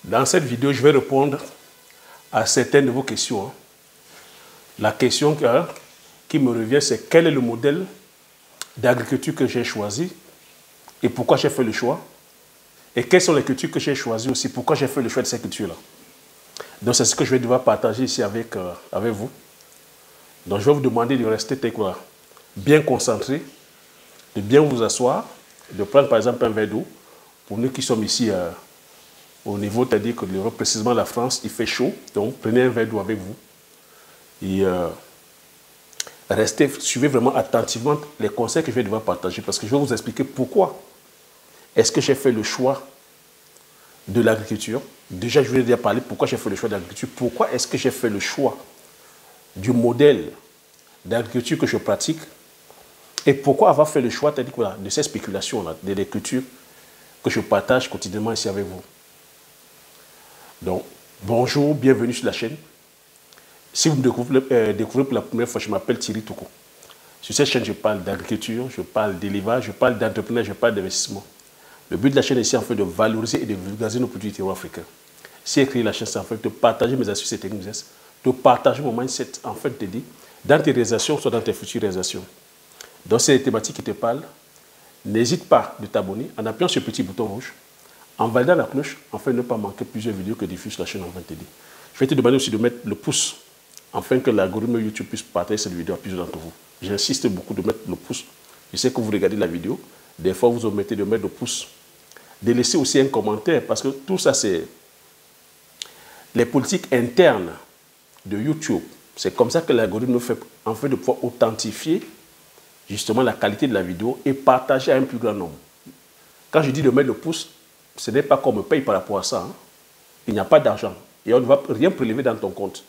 Dans cette vidéo, je vais répondre à certaines de vos questions. La question qui me revient, c'est quel est le modèle d'agriculture que j'ai choisi et pourquoi j'ai fait le choix. Et quelles sont les cultures que j'ai choisies aussi, pourquoi j'ai fait le choix de ces cultures-là. Donc c'est ce que je vais devoir partager ici avec vous. Donc je vais vous demander de rester bien concentré, de bien vous asseoir, de prendre par exemple un verre d'eau. Pour nous qui sommes ici au niveau, c'est-à-dire que l'Europe, précisément la France, il fait chaud. Donc prenez un verre d'eau avec vous. Et suivez vraiment attentivement les conseils que je vais devoir partager parce que je vais vous expliquer pourquoi est-ce que j'ai fait le choix de l'agriculture. Déjà, je vais déjà parler pourquoi j'ai fait le choix de l'agriculture. Pourquoi est-ce que j'ai fait le choix du modèle d'agriculture que je pratique et pourquoi avoir fait le choix de ces spéculations-là, de l'agriculture que je partage quotidiennement ici avec vous. Donc, bonjour, bienvenue sur la chaîne. Si vous me découvrez pour la première fois, je m'appelle Thierry Toukou. Sur cette chaîne, je parle d'agriculture, je parle d'élevage, je parle d'entrepreneuriat, je parle d'investissement. Le but de la chaîne est ici en fait de valoriser et de vulgariser nos produits terroirs africains. Si j'ai créé la chaîne, c'est en fait de partager mes astuces et techniques, de partager mon mindset, en fait, de dire, dans tes réalisations, soit dans tes futures réalisations. Donc, c'est les thématiques qui te parlent. N'hésite pas de t'abonner en appuyant sur le petit bouton rouge, en validant la cloche, afin de ne pas manquer plusieurs vidéos que diffuse la chaîne en 20 dit. Je vais te demander aussi de mettre le pouce, afin que l'algorithme YouTube puisse partager cette vidéo à plusieurs d'entre vous. J'insiste beaucoup de mettre le pouce. Je sais que vous regardez la vidéo, des fois vous omettez de mettre le pouce. De laisser aussi un commentaire, parce que tout ça, c'est les politiques internes de YouTube. C'est comme ça que l'algorithme fait, en fait, de pouvoir authentifier justement la qualité de la vidéo et partager à un plus grand nombre. Quand je dis de mettre le pouce, ce n'est pas qu'on me paye par rapport à ça. Hein. Il n'y a pas d'argent. Et on ne va rien prélever dans ton compte.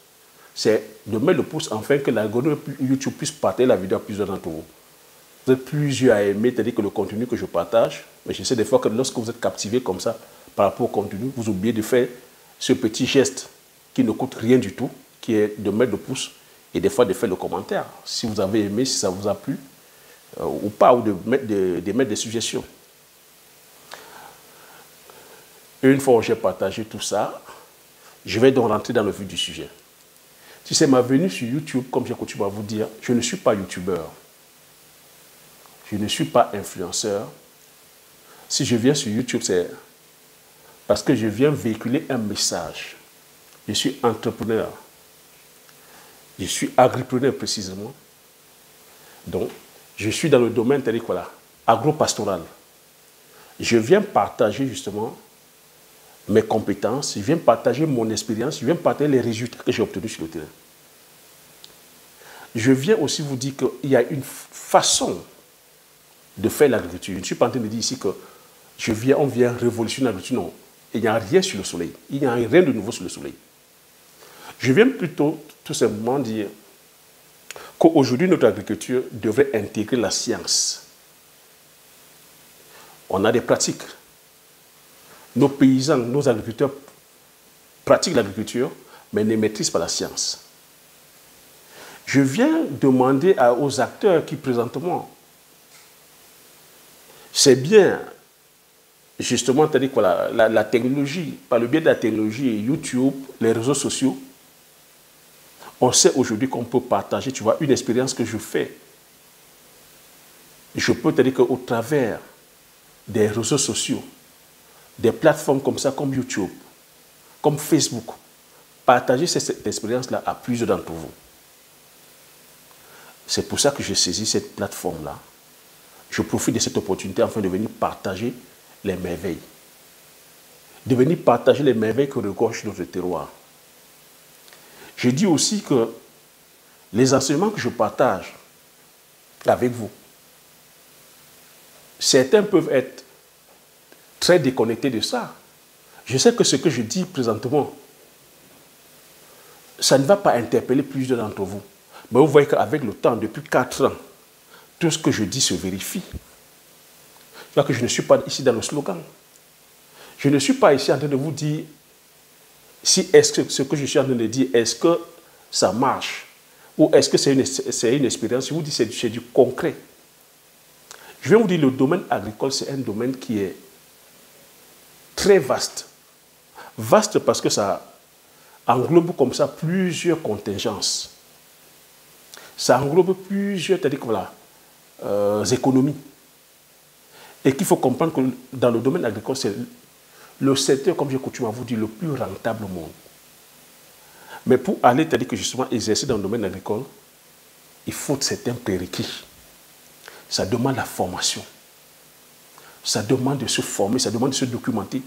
C'est de mettre le pouce afin que l'algorithme YouTube puisse partager la vidéo à plusieurs d'entre vous. Vous êtes plusieurs à aimer, c'est-à-dire que le contenu que je partage, mais je sais des fois que lorsque vous êtes captivé comme ça par rapport au contenu, vous oubliez de faire ce petit geste qui ne coûte rien du tout, qui est de mettre le pouce et des fois de faire le commentaire. Si vous avez aimé, si ça vous a plu, ou pas, ou de mettre des suggestions. Une fois que j'ai partagé tout ça, je vais donc rentrer dans le vif du sujet. Si c'est ma venue sur YouTube, comme j'ai coutume à vous dire, je ne suis pas youtubeur. Je ne suis pas influenceur. Si je viens sur YouTube, c'est parce que je viens véhiculer un message. Je suis entrepreneur. Je suis agripreneur précisément. Donc, je suis dans le domaine agro-pastoral. Je viens partager justement mes compétences, je viens partager mon expérience, je viens partager les résultats que j'ai obtenus sur le terrain. Je viens aussi vous dire qu'il y a une façon de faire l'agriculture. Je ne suis pas en train de dire ici que on vient révolutionner l'agriculture. Non, il n'y a rien sur le soleil. Il n'y a rien de nouveau sur le soleil. Je viens plutôt tout simplement dire qu'aujourd'hui, notre agriculture devrait intégrer la science. On a des pratiques. Nos paysans, nos agriculteurs pratiquent l'agriculture, mais ne maîtrisent pas la science. Je viens demander aux acteurs qui présentement, c'est bien, justement, la technologie, par le biais de la technologie, YouTube, les réseaux sociaux, on sait aujourd'hui qu'on peut partager, tu vois, une expérience que je fais. Je peux te dire qu'au travers des réseaux sociaux, des plateformes comme ça, comme YouTube, comme Facebook, partager cette expérience-là à plusieurs d'entre vous. C'est pour ça que j'ai saisi cette plateforme-là. Je profite de cette opportunité afin de venir partager les merveilles. De venir partager les merveilles que regorge notre terroir. Je dis aussi que les enseignements que je partage avec vous, certains peuvent être très déconnectés de ça. Je sais que ce que je dis présentement, ça ne va pas interpeller plusieurs d'entre vous. Mais vous voyez qu'avec le temps, depuis 4 ans, tout ce que je dis se vérifie. C'est là que je ne suis pas ici dans le slogan. Je ne suis pas ici en train de vous dire si est-ce que ce que je suis en train de dire, est-ce que ça marche ou est-ce que c'est une expérience. Je vous dis c'est du concret. Je vais vous dire le domaine agricole, c'est un domaine qui est très vaste. Vaste parce que ça englobe comme ça plusieurs contingences. Ça englobe plusieurs, c'est-à-dire que voilà, économies. Et qu'il faut comprendre que dans le domaine agricole, c'est le secteur, comme j'ai coutume à vous dire, le plus rentable au monde. Mais pour aller, c'est-à-dire que justement exercer dans le domaine agricole, il faut certains prérequis. Ça demande la formation. Ça demande de se former, ça demande de se documenter.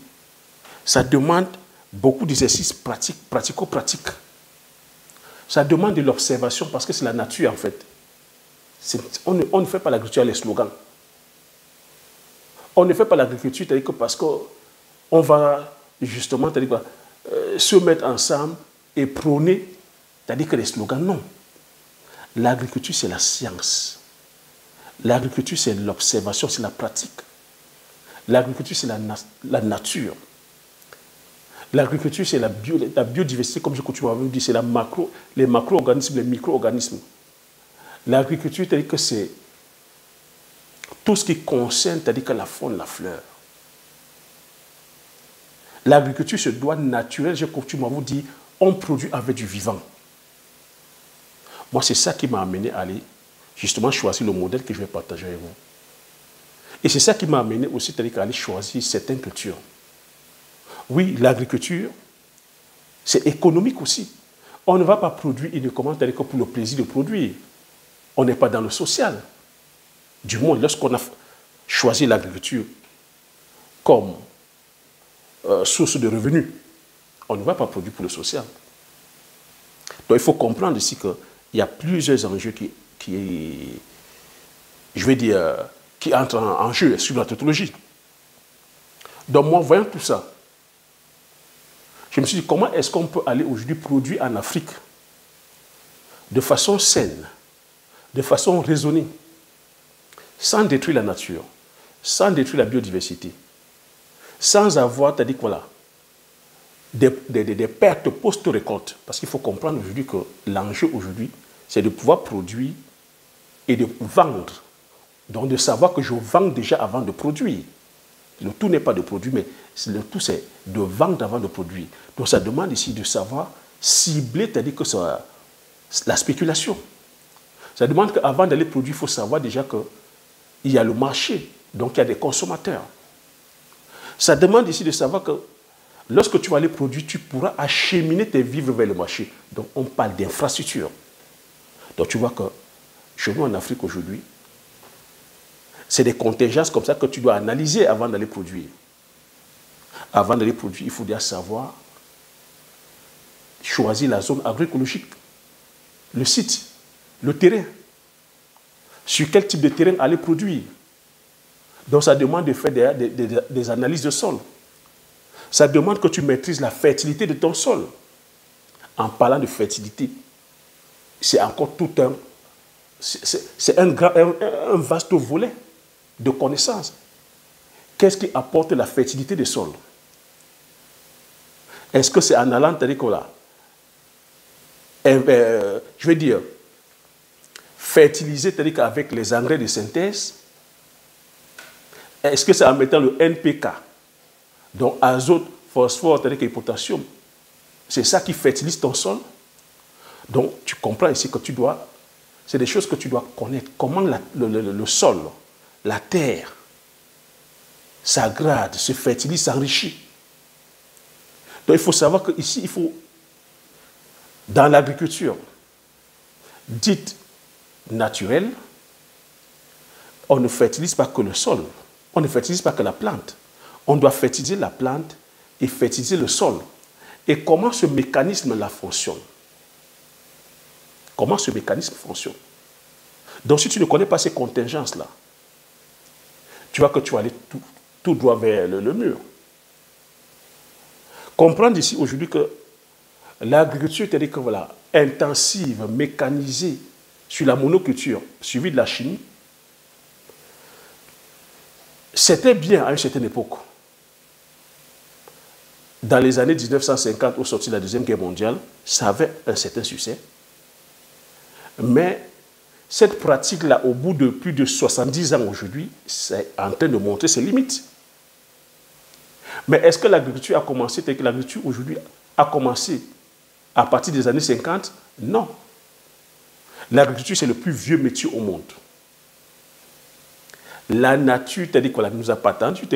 Ça demande beaucoup d'exercices pratiques, pratico-pratiques. Ça demande de l'observation parce que c'est la nature en fait. On ne fait pas l'agriculture les slogans. On ne fait pas l'agriculture parce qu'on va justement se mettre ensemble et prôner, c'est-à-dire que les slogans, non. L'agriculture, c'est la science. L'agriculture, c'est l'observation, c'est la pratique. L'agriculture, c'est la nature. L'agriculture, c'est la biodiversité, comme je coutume à vous dire, c'est les macro-organismes, les micro-organismes. L'agriculture, c'est-à-dire que c'est tout ce qui concerne, c'est-à-dire que la faune, la fleur. L'agriculture se doit naturelle, j'ai coutume à vous dire, on produit avec du vivant. Moi, c'est ça qui m'a amené à aller justement choisir le modèle que je vais partager avec vous. Et c'est ça qui m'a amené aussi, c'est-à-dire qu'à aller choisir certaines cultures. Oui, l'agriculture, c'est économique aussi. On ne va pas produire uniquement pour le plaisir de produire. On n'est pas dans le social. Du moins, lorsqu'on a choisi l'agriculture comme source de revenus, on ne va pas produire pour le social. Donc il faut comprendre ici qu'il y a plusieurs enjeux qui entrent en jeu sur la tautologie. Donc moi, voyant tout ça, je me suis dit, comment est-ce qu'on peut aller aujourd'hui produire en Afrique de façon saine, de façon raisonnée, sans détruire la nature, sans détruire la biodiversité, sans avoir, c'est-à-dire voilà, des pertes post-récolte. Parce qu'il faut comprendre aujourd'hui que l'enjeu aujourd'hui, c'est de pouvoir produire et de vendre. Donc de savoir que je vends déjà avant de produire. Le tout n'est pas de produire, mais le tout c'est de vendre avant de produire. Donc ça demande ici de savoir cibler, c'est-à-dire que c'est la spéculation. Ça demande qu'avant d'aller produire, il faut savoir déjà qu'il y a le marché, donc il y a des consommateurs. Ça demande ici de savoir que lorsque tu vas aller produire, tu pourras acheminer tes vivres vers le marché. Donc on parle d'infrastructure. Donc tu vois que chez nous en Afrique aujourd'hui, c'est des contingences comme ça que tu dois analyser avant d'aller produire. Avant d'aller produire, il faut déjà savoir choisir la zone agroécologique, le site, le terrain. Sur quel type de terrain aller produire. Donc ça demande de faire des analyses de sol. Ça demande que tu maîtrises la fertilité de ton sol. En parlant de fertilité, c'est encore tout un... C'est un vaste volet de connaissances. Qu'est-ce qui apporte la fertilité des sols? Est-ce que c'est en allant, je vais dire, fertiliser, c'est-à-dire avec les engrais de synthèse? Est-ce que c'est en mettant le NPK, donc azote, phosphore, c'est-à-dire et potassium? C'est ça qui fertilise ton sol? Donc tu comprends ici que tu dois... C'est des choses que tu dois connaître. Comment le sol, la terre, s'agrade, se fertilise, s'enrichit. Donc il faut savoir qu'ici, il faut, dans l'agriculture dite naturelle, on ne fertilise pas que le sol, on ne fertilise pas que la plante. On doit fertiliser la plante et fertiliser le sol. Et comment ce mécanisme-là fonctionne? Comment ce mécanisme fonctionne? Donc si tu ne connais pas ces contingences-là, tu vois que tu vas aller tout droit vers le mur. Comprendre ici aujourd'hui que l'agriculture, c'est-à-dire que voilà, intensive, mécanisée, sur la monoculture, suivie de la chimie, c'était bien à une certaine époque. Dans les années 1950, au sortir de la Deuxième Guerre mondiale, ça avait un certain succès. Mais cette pratique-là, au bout de plus de 70 ans aujourd'hui, c'est en train de montrer ses limites. Mais est-ce que l'agriculture a commencé, tel que l'agriculture aujourd'hui a commencé à partir des années 50? Non. L'agriculture, c'est le plus vieux métier au monde. La nature, c'est-à-dire qu'on nous a pas attendu,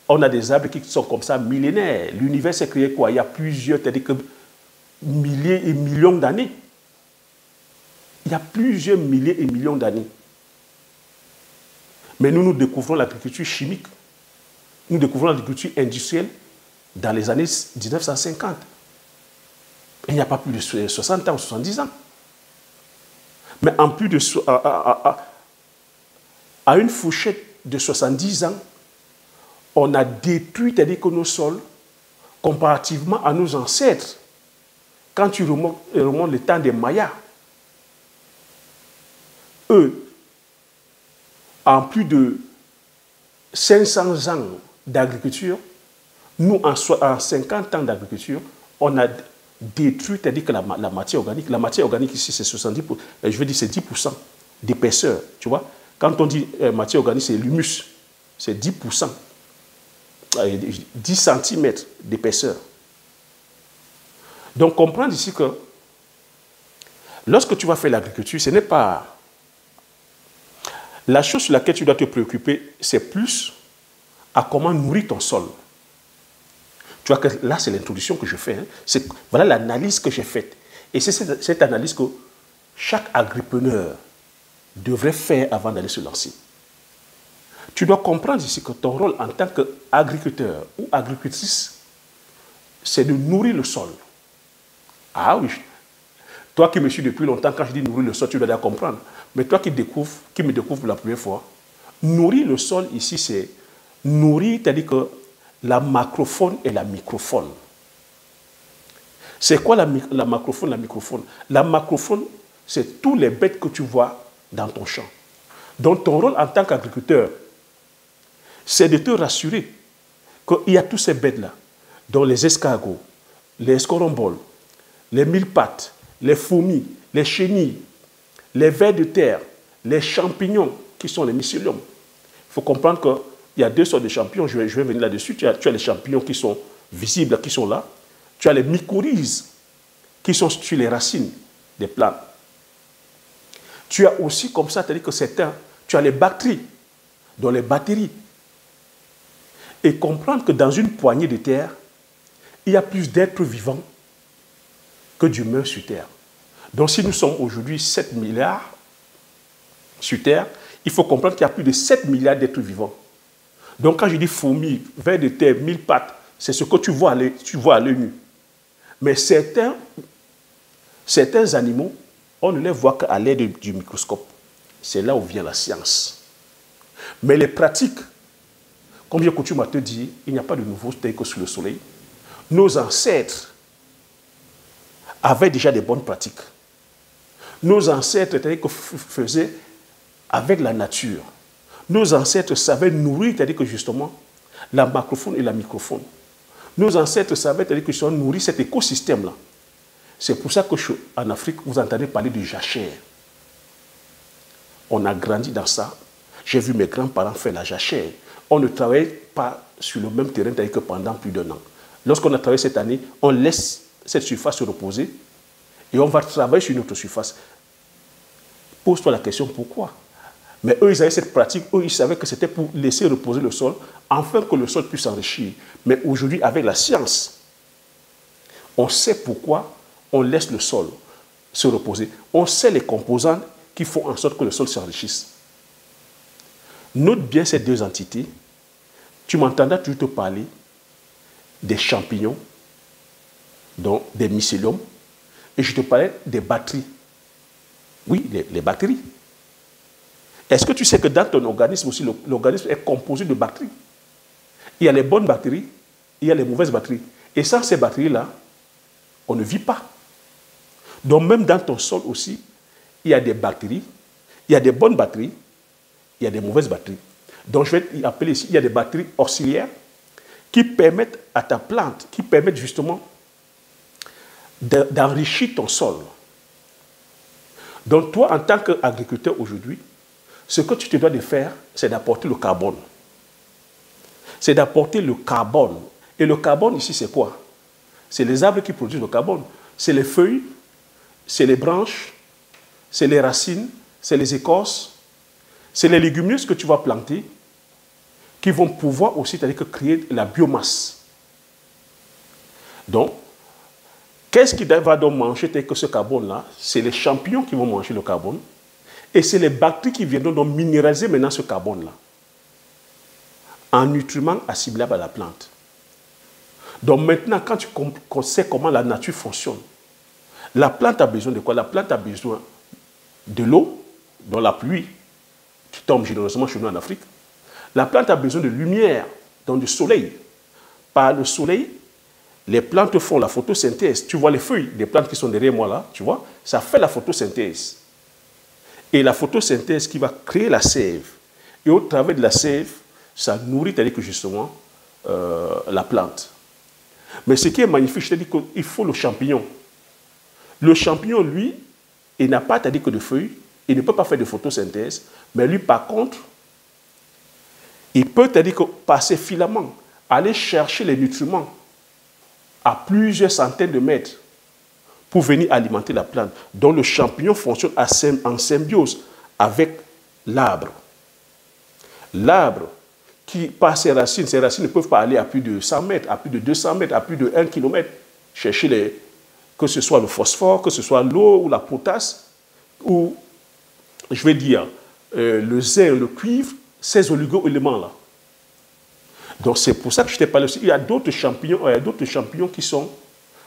on a des arbres qui sont comme ça millénaires. L'univers s'est créé quoi? Il y a plusieurs, c'est-à-dire que milliers et millions d'années. Il y a plusieurs milliers et millions d'années. Mais nous découvrons l'agriculture chimique. Nous découvrons l'agriculture industrielle dans les années 1950. Il n'y a pas plus de 60 ans ou 70 ans. Mais en plus de à une fourchette de 70 ans, on a détruit, c'est-à-dire que nos sols, comparativement à nos ancêtres, quand tu remontes le temps des Mayas, eux, en plus de 500 ans d'agriculture, nous, en 50 ans d'agriculture, on a détruit, c'est-à-dire que la matière organique ici, c'est 70%, je veux dire, c'est 10% d'épaisseur, tu vois. Quand on dit matière organique, c'est l'humus, c'est 10%, 10 cm d'épaisseur. Donc, comprendre ici que lorsque tu vas faire l'agriculture, ce n'est pas... La chose sur laquelle tu dois te préoccuper, c'est plus à comment nourrir ton sol. Tu vois que là, c'est l'introduction que je fais. Hein. Voilà l'analyse que j'ai faite. Et c'est cette analyse que chaque agripreneur devrait faire avant d'aller se lancer. Tu dois comprendre ici que ton rôle en tant qu'agriculteur ou agricultrice, c'est de nourrir le sol. Ah oui. Toi qui me suis depuis longtemps, quand je dis nourrir le sol, tu dois déjà comprendre. Mais toi qui me découvres pour la première fois, nourrir le sol ici, c'est nourrir, c'est-à-dire que la macrofaune et la microfaune. C'est quoi la macrofaune, la microfaune? La macrofaune, c'est tous les bêtes que tu vois dans ton champ. Donc ton rôle en tant qu'agriculteur, c'est de te rassurer qu'il y a tous ces bêtes-là, dont les escargots, les escoramboles, les mille-pattes, les fourmis, les chenilles, les vers de terre, les champignons, qui sont les mycéliums. Il faut comprendre qu'il y a deux sortes de champignons, je vais venir là-dessus. Tu as les champignons qui sont visibles, qui sont là. Tu as les mycorhizes, qui sont sur les racines des plantes. Tu as aussi, comme ça, c'est-à-dire que tu as les bactéries, dont les bactéries. Et comprendre que dans une poignée de terre, il y a plus d'êtres vivants que d'humains sur Terre. Donc si nous sommes aujourd'hui 7 milliards sur Terre, il faut comprendre qu'il y a plus de 7 milliards d'êtres vivants. Donc quand je dis fourmis, vers de terre, mille pattes, c'est ce que tu vois à l'œil nu. Mais certains animaux, on ne les voit qu'à l'aide du microscope. C'est là où vient la science. Mais les pratiques, comme j'ai coutume à te dire, il n'y a pas de nouveau tel que sous le soleil. Nos ancêtres avaient déjà des bonnes pratiques. Nos ancêtres faisaient avec la nature. Nos ancêtres savaient nourrir, c'est-à-dire que justement, la macrofaune et la microfaune. Nos ancêtres savaient, c'est-à-dire que justement, nourrir cet écosystème-là. C'est pour ça qu'en Afrique, vous entendez parler de jachère. On a grandi dans ça. J'ai vu mes grands-parents faire la jachère. On ne travaillait pas sur le même terrain que pendant plus d'1 an. Lorsqu'on a travaillé cette année, on laisse cette surface se reposer et on va travailler sur une autre surface. Pose-toi la question, pourquoi? Mais eux, ils avaient cette pratique, eux, ils savaient que c'était pour laisser reposer le sol, afin que le sol puisse s'enrichir. Mais aujourd'hui, avec la science, on sait pourquoi on laisse le sol se reposer. On sait les composants qui font en sorte que le sol s'enrichisse. Note bien ces deux entités. Tu m'entendras toujours te parler des champignons, donc des mycéliums, et je te parlais des bactéries. Oui, les bactéries. Est-ce que tu sais que dans ton organisme aussi, l'organisme est composé de bactéries? Il y a les bonnes bactéries, il y a les mauvaises bactéries. Et sans ces bactéries-là, on ne vit pas. Donc même dans ton sol aussi, il y a des bactéries, il y a des bonnes bactéries, il y a des mauvaises bactéries. Donc je vais appeler ici, il y a des bactéries auxiliaires qui permettent à ta plante, qui permettent justement d'enrichir ton sol. Donc toi, en tant qu'agriculteur aujourd'hui, ce que tu te dois de faire, c'est d'apporter le carbone. c'est d'apporter le carbone. Et le carbone ici, c'est quoi? C'est les arbres qui produisent le carbone. C'est les feuilles, c'est les branches, c'est les racines, c'est les écorces, c'est les légumineuses que tu vas planter qui vont pouvoir aussi, c'est-à-dire que créer la biomasse. Donc, qu'est-ce qui va donc manger que ce carbone-là? C'est les champignons qui vont manger le carbone et c'est les bactéries qui viendront donc minéraliser maintenant ce carbone-là en nutriments assimilables à la plante. Donc maintenant, quand tu sais comment la nature fonctionne, la plante a besoin de quoi? La plante a besoin de l'eau, dont la pluie qui tombe généreusement chez nous en Afrique. La plante a besoin de lumière, donc du soleil. Par le soleil, les plantes font la photosynthèse. Tu vois les feuilles des plantes qui sont derrière moi là, tu vois, ça fait la photosynthèse. Et la photosynthèse qui va créer la sève. Et au travers de la sève, ça nourrit, c'est-à-dire que justement, la plante. Mais ce qui est magnifique, je te dis qu'il faut le champignon. Le champignon, lui, il n'a pas, c'est-à-dire que de feuilles, il ne peut pas faire de photosynthèse, mais lui, par contre, il peut, c'est-à-dire que par ses filaments, aller chercher les nutriments à plusieurs centaines de mètres pour venir alimenter la plante. Donc le champignon fonctionne en symbiose avec l'arbre. L'arbre, qui par ses racines ne peuvent pas aller à plus de 100 mètres, à plus de 200 mètres, à plus de 1 km, chercher que ce soit le phosphore, que ce soit l'eau ou la potasse, ou, je vais dire, le zinc, le cuivre, ces oligo-éléments-là. Donc c'est pour ça que je t'ai parlé aussi. Il y a d'autres champignons, qui sont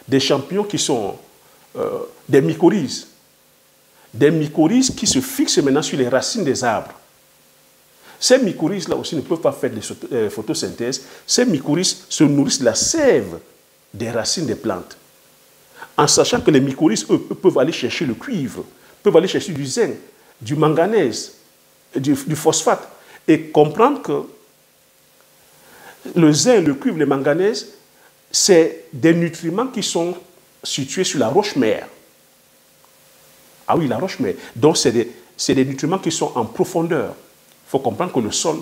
des champignons qui sont des mycorhizes. Des mycorhizes qui se fixent maintenant sur les racines des arbres. Ces mycorhizes-là aussi ne peuvent pas faire de photosynthèse. Ces mycorhizes se nourrissent de la sève des racines des plantes. En sachant que les mycorhizes, eux, peuvent aller chercher le cuivre, peuvent aller chercher du zinc, du manganèse, du phosphate, et comprendre que le zinc, le cuivre, le manganèse, c'est des nutriments qui sont situés sur la roche-mère. Ah oui, la roche-mère. Donc, c'est des nutriments qui sont en profondeur. Il faut comprendre que le sol,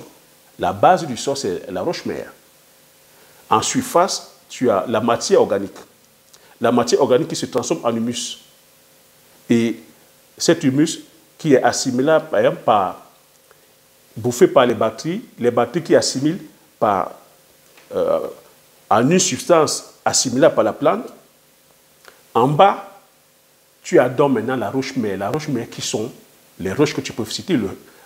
la base du sol, c'est la roche-mère. En surface, tu as la matière organique. La matière organique qui se transforme en humus. Et cet humus qui est assimilable, par exemple, bouffé par les bactéries qui assimilent en une substance assimilable par la plante. En bas, tu as donc maintenant la roche-mère. La roche-mère qui sont les roches que tu peux citer,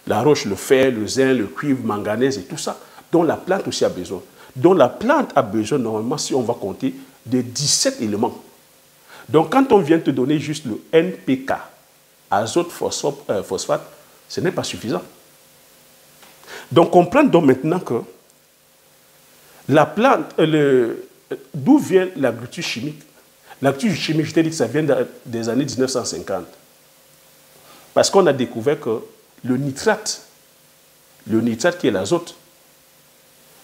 la roche, le fer, le zinc, le cuivre, le manganèse et tout ça, dont la plante aussi a besoin. Dont la plante a besoin, normalement, si on va compter, de 17 éléments. Donc, quand on vient te donner juste le NPK, azote, phosphate, ce n'est pas suffisant. Donc, comprendre donc maintenant que la plante, d'où vient l'agriculture chimique? L'agriculture chimique, je t'ai dit que ça vient des années 1950. Parce qu'on a découvert que le nitrate qui est l'azote,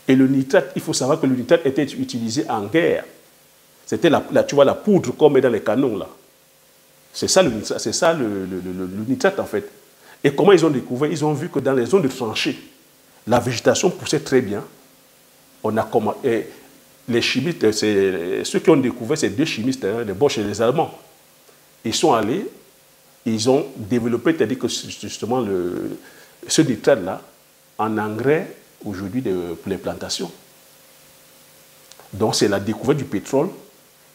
et le nitrate, il faut savoir que le nitrate était utilisé en guerre. C'était tu vois, la poudre qu'on met dans les canons, là. C'est ça le nitrate, le nitrate, en fait. Et comment ils ont découvert? Ils ont vu que dans les zones de tranchées, la végétation poussait très bien. Les chimistes, ceux qui ont découvert, ces deux chimistes, les Bosch et les Allemands, ils sont allés, ils ont développé, c'est-à-dire que justement, ce nitrate-là, en engrais, aujourd'hui, pour les plantations. Donc, c'est la découverte du pétrole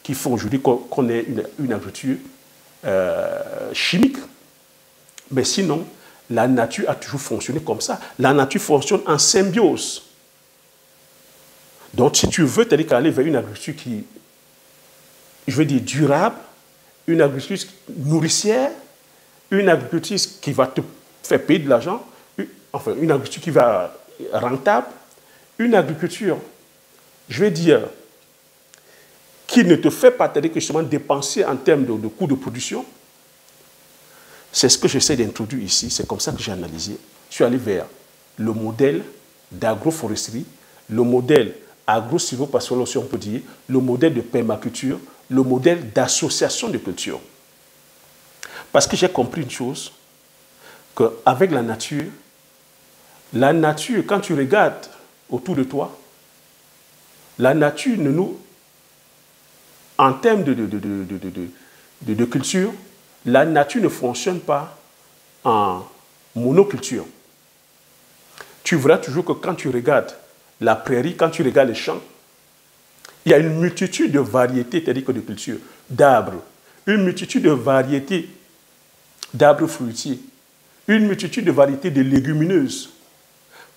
qui fait aujourd'hui qu'on ait une agriculture chimique. Mais sinon, la nature a toujours fonctionné comme ça. La nature fonctionne en symbiose. Donc, si tu veux, c'est-à-dire qu'aller vers une agriculture qui, je veux dire, durable, une agriculture nourricière, une agriculture qui va te faire payer de l'argent, enfin, une agriculture qui va rentable, une agriculture, je vais dire, qui ne te fait pas, c'est-à-dire que justement dépenser en termes de coûts de production, c'est ce que j'essaie d'introduire ici, c'est comme ça que j'ai analysé. Je suis allé vers le modèle d'agroforesterie, le modèle agro-silvopastorale, si on peut dire, le modèle de permaculture, le modèle d'association de culture. Parce que j'ai compris une chose, qu'avec la nature, quand tu regardes autour de toi, La nature ne nous... En termes de culture, la nature ne fonctionne pas en monoculture. Tu verras toujours que quand tu regardes la prairie, quand tu regardes les champs, il y a une multitude de variétés, c'est-à-dire que de cultures, d'arbres, une multitude de variétés d'arbres fruitiers, une multitude de variétés de légumineuses.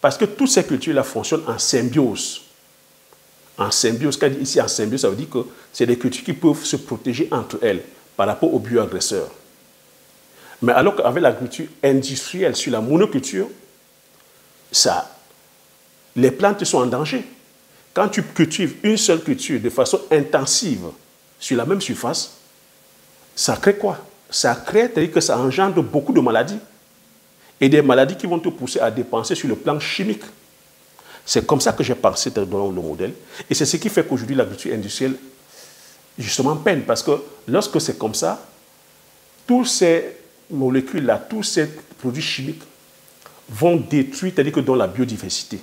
Parce que toutes ces cultures-là fonctionnent en symbiose. En symbiose, quand ici en symbiose, ça veut dire que c'est des cultures qui peuvent se protéger entre elles par rapport aux bioagresseurs. Mais alors qu'avec l'agriculture industrielle sur la monoculture, les plantes sont en danger. Quand tu cultives une seule culture de façon intensive sur la même surface, ça crée quoi? Ça crée, c'est-à-dire que ça engendre beaucoup de maladies. Et des maladies qui vont te pousser à dépenser sur le plan chimique. C'est comme ça que j'ai pensé dans le modèle. Et c'est ce qui fait qu'aujourd'hui, l'agriculture industrielle, justement, peine. Parce que lorsque c'est comme ça, tous ces molécules-là, tous ces produits chimiques vont détruire, c'est-à-dire que dans la biodiversité.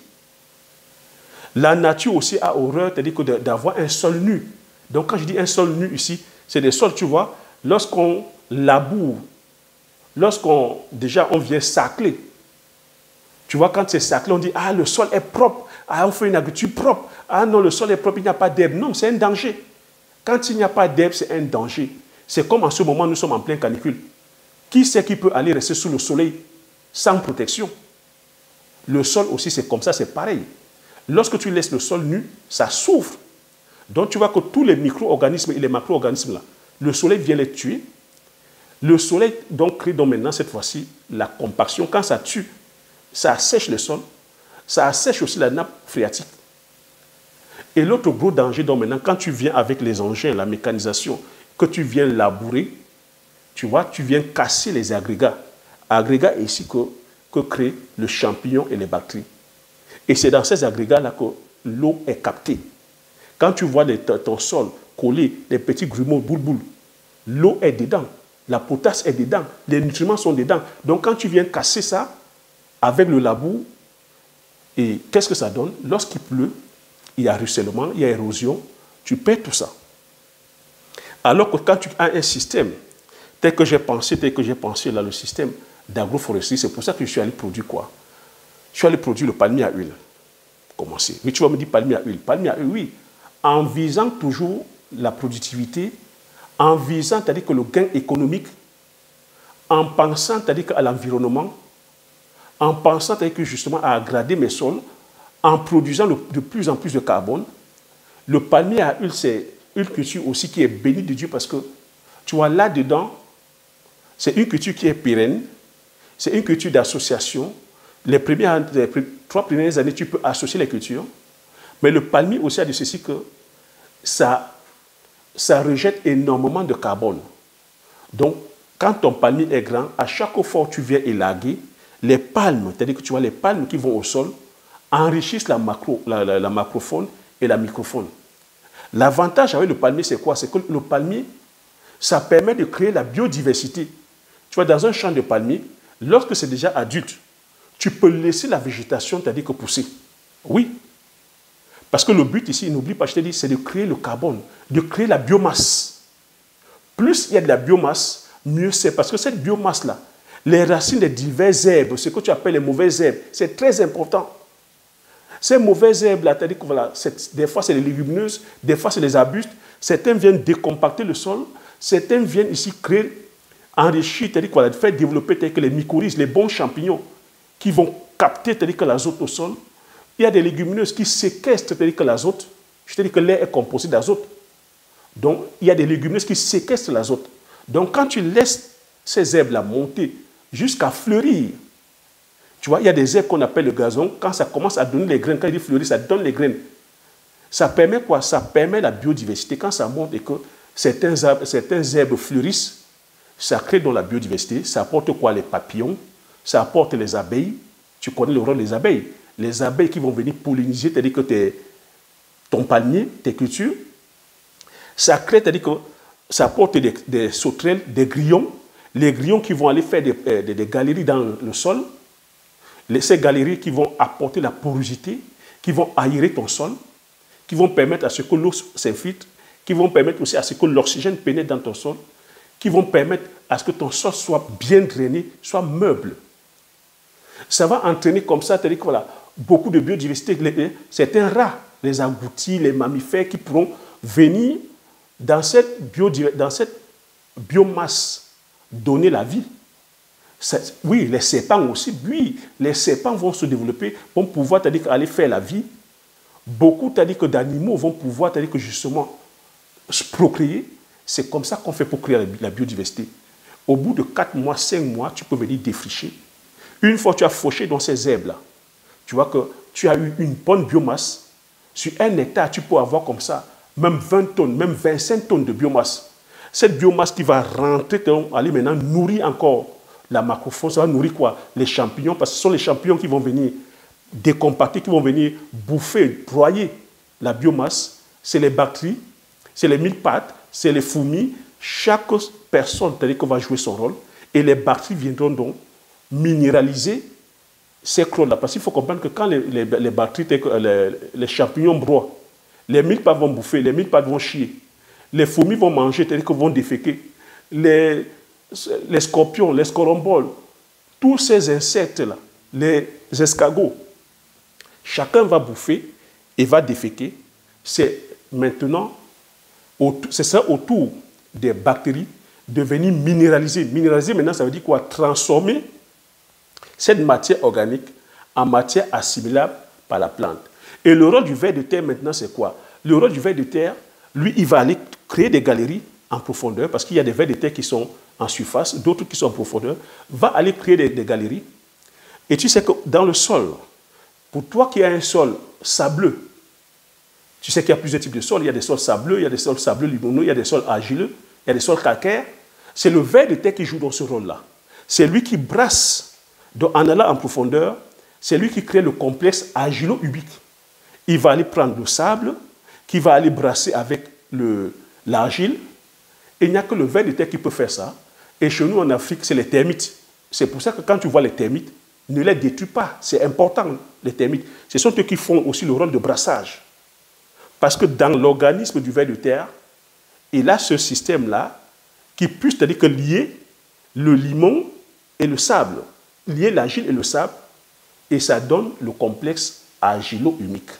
La nature aussi a horreur, c'est-à-dire d'avoir un sol nu. Donc quand je dis un sol nu ici, c'est des sols, tu vois, lorsqu'on laboure, déjà on vient sacler. Tu vois, quand c'est saclé, on dit, ah, le sol est propre, ah, on fait une agriculture propre, ah non, le sol est propre, il n'y a pas d'herbe. Non, c'est un danger. Quand il n'y a pas d'herbe, c'est un danger. C'est comme en ce moment, nous sommes en pleine canicule. Qui c'est qui peut aller rester sous le soleil sans protection? Le sol aussi, c'est comme ça, c'est pareil. Lorsque tu laisses le sol nu, ça souffre. Donc tu vois que tous les micro-organismes et les macro-organismes, là, le soleil vient les tuer. Le soleil donc crée donc maintenant, cette fois-ci, la compaction. Quand ça tue, ça assèche le sol, ça assèche aussi la nappe phréatique. Et l'autre gros danger, donc maintenant, quand tu viens avec les engins, la mécanisation, que tu viens labourer, tu vois, tu viens casser les agrégats. Agrégats ici que créent le champignon et les bactéries. Et c'est dans ces agrégats-là que l'eau est captée. Quand tu vois ton sol collé, les petits grumeaux, boule, l'eau est dedans, la potasse est dedans, les nutriments sont dedans. Donc quand tu viens casser ça, avec le labour, et qu'est-ce que ça donne? Lorsqu'il pleut, il y a ruissellement, il y a érosion, tu perds tout ça. Alors que quand tu as un système, tel que j'ai pensé là, le système d'agroforesterie, c'est pour ça que je suis allé produire quoi? Je suis allé produire le palmier à huile. Commencer. Mais tu vas me dire palmier à huile. Palmier à huile, oui. En visant toujours la productivité, en visant, c'est-à-dire que le gain économique, en pensant, c'est-à-dire à l'environnement, en pensant, c'est-à-dire que justement à aggrader mes sols, en produisant de plus en plus de carbone. Le palmier à huile, c'est une culture aussi qui est bénie de Dieu parce que, tu vois, là-dedans, c'est une culture qui est pérenne, c'est une culture d'association. Les 3 premières années, tu peux associer les cultures. Mais le palmier aussi a de ceci que ça rejette énormément de carbone. Donc, quand ton palmier est grand, à chaque fois que tu viens élaguer, les palmes, c'est-à-dire que tu vois les palmes qui vont au sol, enrichissent la macrofaune et la microfaune. L'avantage avec le palmier, c'est quoi? C'est que le palmier, ça permet de créer la biodiversité. Tu vois, dans un champ de palmier, lorsque c'est déjà adulte, tu peux laisser la végétation, c'est-à-dire que pousser. Oui. Parce que le but ici, n'oublie pas, je te dis, c'est de créer le carbone, de créer la biomasse. Plus il y a de la biomasse, mieux c'est. Parce que cette biomasse-là, les racines des diverses herbes, ce que tu appelles les mauvaises herbes, c'est très important. Ces mauvaises herbes-là, c'est-à-dire que voilà, des fois c'est les légumineuses, des fois c'est les arbustes, certains viennent décompacter le sol, certains viennent ici créer, enrichir, c'est-à-dire que voilà, faire développer que les mycorhizes, les bons champignons, qui vont capter que l'azote au sol. Il y a des légumineuses qui séquestrent que l'azote. Je te dis que l'air est composé d'azote. Donc, il y a des légumineuses qui séquestrent l'azote. Donc, quand tu laisses ces herbes-là monter jusqu'à fleurir, tu vois, il y a des herbes qu'on appelle le gazon. Quand ça commence à donner les graines, quand il dit fleurir, ça donne les graines. Ça permet quoi? Ça permet la biodiversité. Quand ça monte et que certains herbes fleurissent, ça crée dans la biodiversité. Ça apporte quoi? Les papillons. Ça apporte les abeilles. Tu connais le rôle des abeilles. Les abeilles qui vont venir polliniser, c'est-à-dire que ton palmier, tes cultures. Ça crée, c'est-à-dire que ça apporte des sauterelles, des grillons. Les grillons qui vont aller faire des galeries dans le sol. Ces galeries qui vont apporter la porosité, qui vont aérer ton sol, qui vont permettre à ce que l'eau s'infiltre, qui vont permettre aussi à ce que l'oxygène pénètre dans ton sol, qui vont permettre à ce que ton sol soit bien drainé, soit meuble. Ça va entraîner comme ça, c'est-à-dire que voilà, beaucoup de biodiversité, certains rats, les agoutis, les mammifères qui pourront venir dans cette biomasse donner la vie. Oui, les serpents aussi, oui, les serpents vont se développer, vont pouvoir, c'est-à-dire aller faire la vie. Beaucoup, c'est-à-dire que d'animaux vont pouvoir, c'est-à-dire que justement, se procréer. C'est comme ça qu'on fait pour créer la biodiversité. Au bout de 4 mois, 5 mois, tu peux venir défricher. Une fois que tu as fauché dans ces herbes-là, tu vois que tu as eu une bonne biomasse. Sur 1 hectare, tu peux avoir comme ça, même 20 tonnes, même 25 tonnes de biomasse. Cette biomasse qui va rentrer, aller maintenant nourrir encore la macrofaune, ça va nourrir quoi? Les champignons, parce que ce sont les champignons qui vont venir décompacter, qui vont venir bouffer, broyer la biomasse. C'est les bactéries, c'est les mille-pattes, c'est les fourmis. Chaque personne va jouer son rôle et les bactéries viendront donc minéraliser ces clones-là. Parce qu'il faut comprendre que quand les bactéries, les champignons broient, les mille-pattes vont bouffer, les mille-pattes vont chier, les fourmis vont manger, c'est-à-dire qu'ils vont déféquer, les scorpions, les scoromboles, tous ces insectes-là, les escargots, chacun va bouffer et va déféquer. C'est maintenant, c'est ça autour des bactéries de venir minéraliser. Minéraliser maintenant, ça veut dire quoi? Transformer cette matière organique en matière assimilable par la plante. Et le rôle du ver de terre maintenant, c'est quoi? Le rôle du ver de terre, lui, il va aller créer des galeries en profondeur, parce qu'il y a des vers de terre qui sont en surface, d'autres qui sont en profondeur, va aller créer des galeries. Et tu sais que dans le sol, pour toi qui as un sol sableux, tu sais qu'il y a plusieurs types de sols. Il y a des sols sableux, il y a des sols sableux limoneux, il y a des sols argileux, il y a des sols calcaires. C'est le ver de terre qui joue dans ce rôle-là. C'est lui qui brasse, en allant en profondeur, c'est lui qui crée le complexe argilo-humique. Il va aller prendre le sable, qui va aller brasser avec l'argile. Et il n'y a que le ver de terre qui peut faire ça. Et chez nous en Afrique, c'est les termites. C'est pour ça que quand tu vois les termites, ne les détruis pas. C'est important, les termites. Ce sont eux qui font aussi le rôle de brassage. Parce que dans l'organisme du ver de terre, il a ce système-là qui peut, c'est-à-dire que lier le limon et le sable, lier l'argile et le sable, et ça donne le complexe argilo-humique.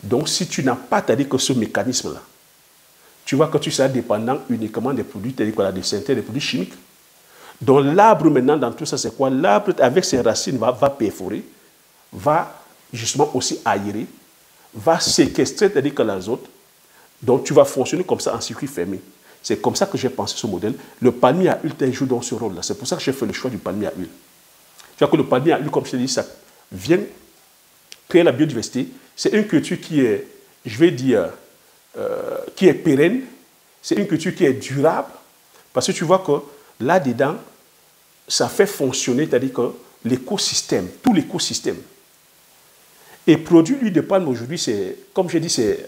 Donc, si tu n'as pas, c'est-à-dire que ce mécanisme-là, tu vois que tu seras dépendant uniquement des produits, c'est-à-dire des synthèses, des produits chimiques. Donc, l'arbre, maintenant, dans tout ça, c'est quoi? L'arbre, avec ses racines, va perforer, va justement aussi aérer, va séquestrer, c'est-à-dire que l'azote. Donc, tu vas fonctionner comme ça en circuit fermé. C'est comme ça que j'ai pensé ce modèle. Le palmier à huile joue dans ce rôle-là. C'est pour ça que j'ai fait le choix du palmier à huile. Tu vois que le palmier à huile, comme je te dis, ça vient créer la biodiversité. C'est une culture qui est, je vais dire, qui est pérenne. C'est une culture qui est durable. Parce que tu vois que là-dedans, ça fait fonctionner, c'est-à-dire que l'écosystème, tout l'écosystème. Et produire l'huile de palme aujourd'hui, c'est, comme j'ai dit, c'est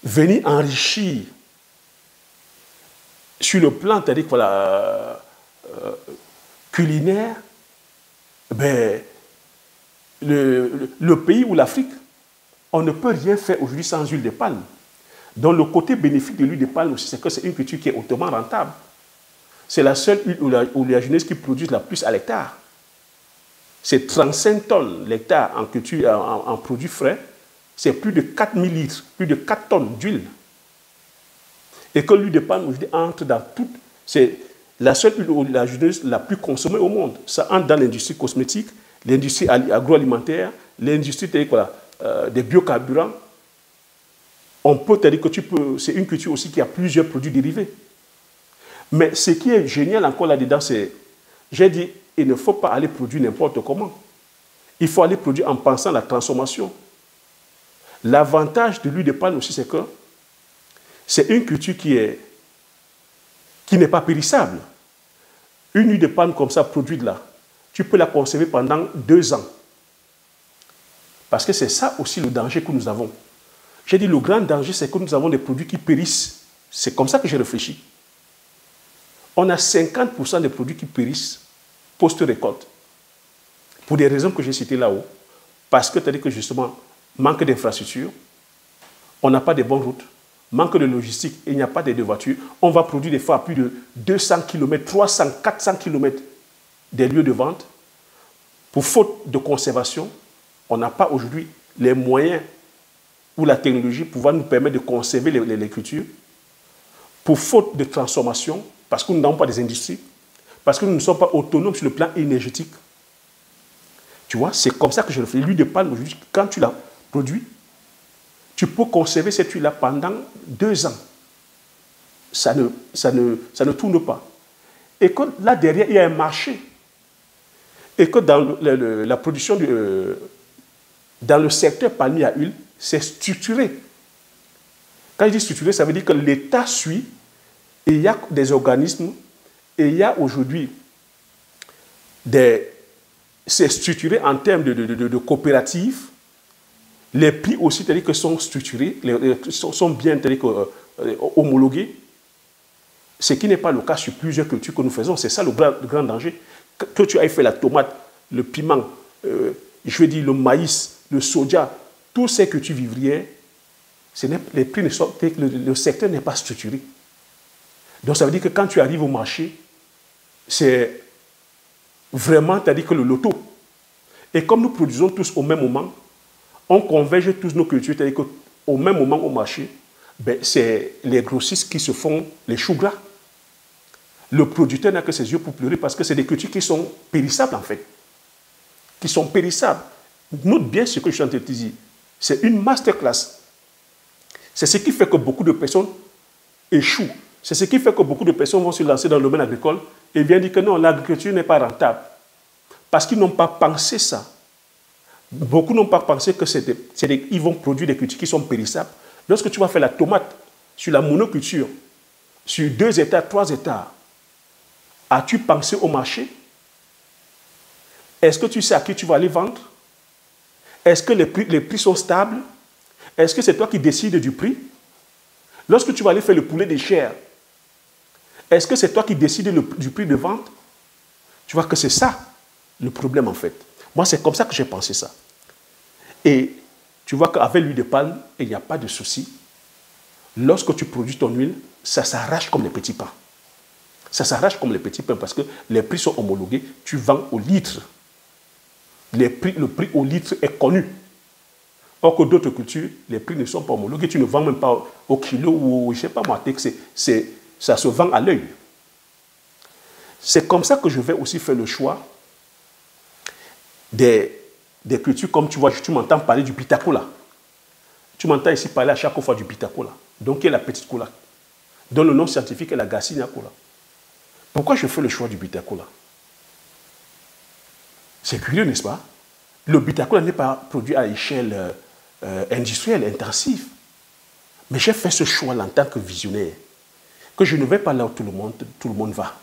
venir enrichir sur le plan, c'est-à-dire que voilà, culinaire, ben, le pays ou l'Afrique, on ne peut rien faire aujourd'hui sans huile de palme. Donc le côté bénéfique de l'huile de palme aussi, c'est que c'est une culture qui est hautement rentable. C'est la seule huile oléagineuse qui produit la plus à l'hectare. C'est 35 tonnes l'hectare en culture, en produits frais. C'est plus de 4000 litres, plus de 4 tonnes d'huile. Et que l'huile de palme aujourd'hui entre dans toute... C'est la seule huile oléagineuse la plus consommée au monde. Ça entre dans l'industrie cosmétique, l'industrie agroalimentaire, l'industrie des biocarburants. On peut te dire que c'est une culture aussi qui a plusieurs produits dérivés. Mais ce qui est génial encore là-dedans, c'est, j'ai dit, il ne faut pas aller produire n'importe comment. Il faut aller produire en pensant à la transformation. L'avantage de l'huile de palme aussi, c'est que c'est une culture qui n'est pas périssable. Une huile de palme comme ça, produite là, tu peux la conserver pendant 2 ans. Parce que c'est ça aussi le danger que nous avons. J'ai dit, le grand danger, c'est que nous avons des produits qui périssent. C'est comme ça que j'ai réfléchi. On a 50% des produits qui périssent post-récolte. Pour des raisons que j'ai citées là-haut. Parce que, c'est-à-dire que justement, manque d'infrastructures, on n'a pas de bonnes routes, manque de logistique, il n'y a pas de voitures. On va produire des fois à plus de 200 km, 300, 400 km des lieux de vente. Pour faute de conservation, on n'a pas aujourd'hui les moyens ou la technologie pour nous permettre de conserver les cultures. Pour faute de transformation, parce que nous n'avons pas des industries, parce que nous ne sommes pas autonomes sur le plan énergétique. Tu vois, c'est comme ça que je le fais. L'huile de palme, aujourd'hui, quand tu la produis, tu peux conserver cette huile-là pendant 2 ans. Ça ne tourne pas. Et que là, derrière, il y a un marché. Et que dans la production, dans le secteur palmier à huile, c'est structuré. Quand je dis structuré, ça veut dire que l'État suit, et il y a des organismes, et il y a aujourd'hui c'est structuré en termes de coopératives. Les prix aussi, c'est-à-dire que sont structurés, sont bien homologués. Ce qui n'est pas le cas sur plusieurs cultures que nous faisons. C'est ça le grand danger. Que tu aies fait la tomate, le piment, je veux dire le maïs, le soja, tous ces cultures vivrières, les prix ne sont, le secteur n'est pas structuré. Donc ça veut dire que quand tu arrives au marché, c'est vraiment, c'est-à-dire que le loto. Et comme nous produisons tous au même moment, on converge tous nos cultures, c'est-à-dire qu'au même moment au marché, ben, c'est les grossistes qui se font les choux gras. Le producteur n'a que ses yeux pour pleurer parce que c'est des cultures qui sont périssables en fait. Qui sont périssables. Note bien ce que je suis en train de te dire. C'est une masterclass. C'est ce qui fait que beaucoup de personnes échouent. C'est ce qui fait que beaucoup de personnes vont se lancer dans le domaine agricole et viennent dire que non, l'agriculture n'est pas rentable. Parce qu'ils n'ont pas pensé ça. Beaucoup n'ont pas pensé que ils vont produire des cultures qui sont périssables. Lorsque tu vas faire la tomate sur la monoculture, sur 2 hectares, 3 hectares, as-tu pensé au marché? Est-ce que tu sais à qui tu vas aller vendre? Est-ce que les prix sont stables? Est-ce que c'est toi qui décides du prix? Lorsque tu vas aller faire le poulet de chair, est-ce que c'est toi qui décides du prix de vente? Tu vois que c'est ça le problème en fait. Moi, c'est comme ça que j'ai pensé ça. Et tu vois qu'avec l'huile de palme, il n'y a pas de souci. Lorsque tu produis ton huile, ça s'arrache comme les petits pains. Ça s'arrache comme les petits pains parce que les prix sont homologués. Tu vends au litre. Le prix au litre est connu. Or que d'autres cultures, les prix ne sont pas homologués. Tu ne vends même pas au kilo ou je ne sais pas moi. Ça se vend à l'œil. C'est comme ça que je vais aussi faire le choix des cultures, comme tu vois, tu m'entends parler du bitacola. Tu m'entends ici parler à chaque fois du bitacola. Donc, qui est la petite cola, dont le nom scientifique est la Garcinia cola. Pourquoi je fais le choix du bitacola? C'est curieux, n'est-ce pas? Le bitacola n'est pas produit à échelle industrielle, intensive. Mais j'ai fait ce choix-là en tant que visionnaire, que je ne vais pas là où tout le monde va.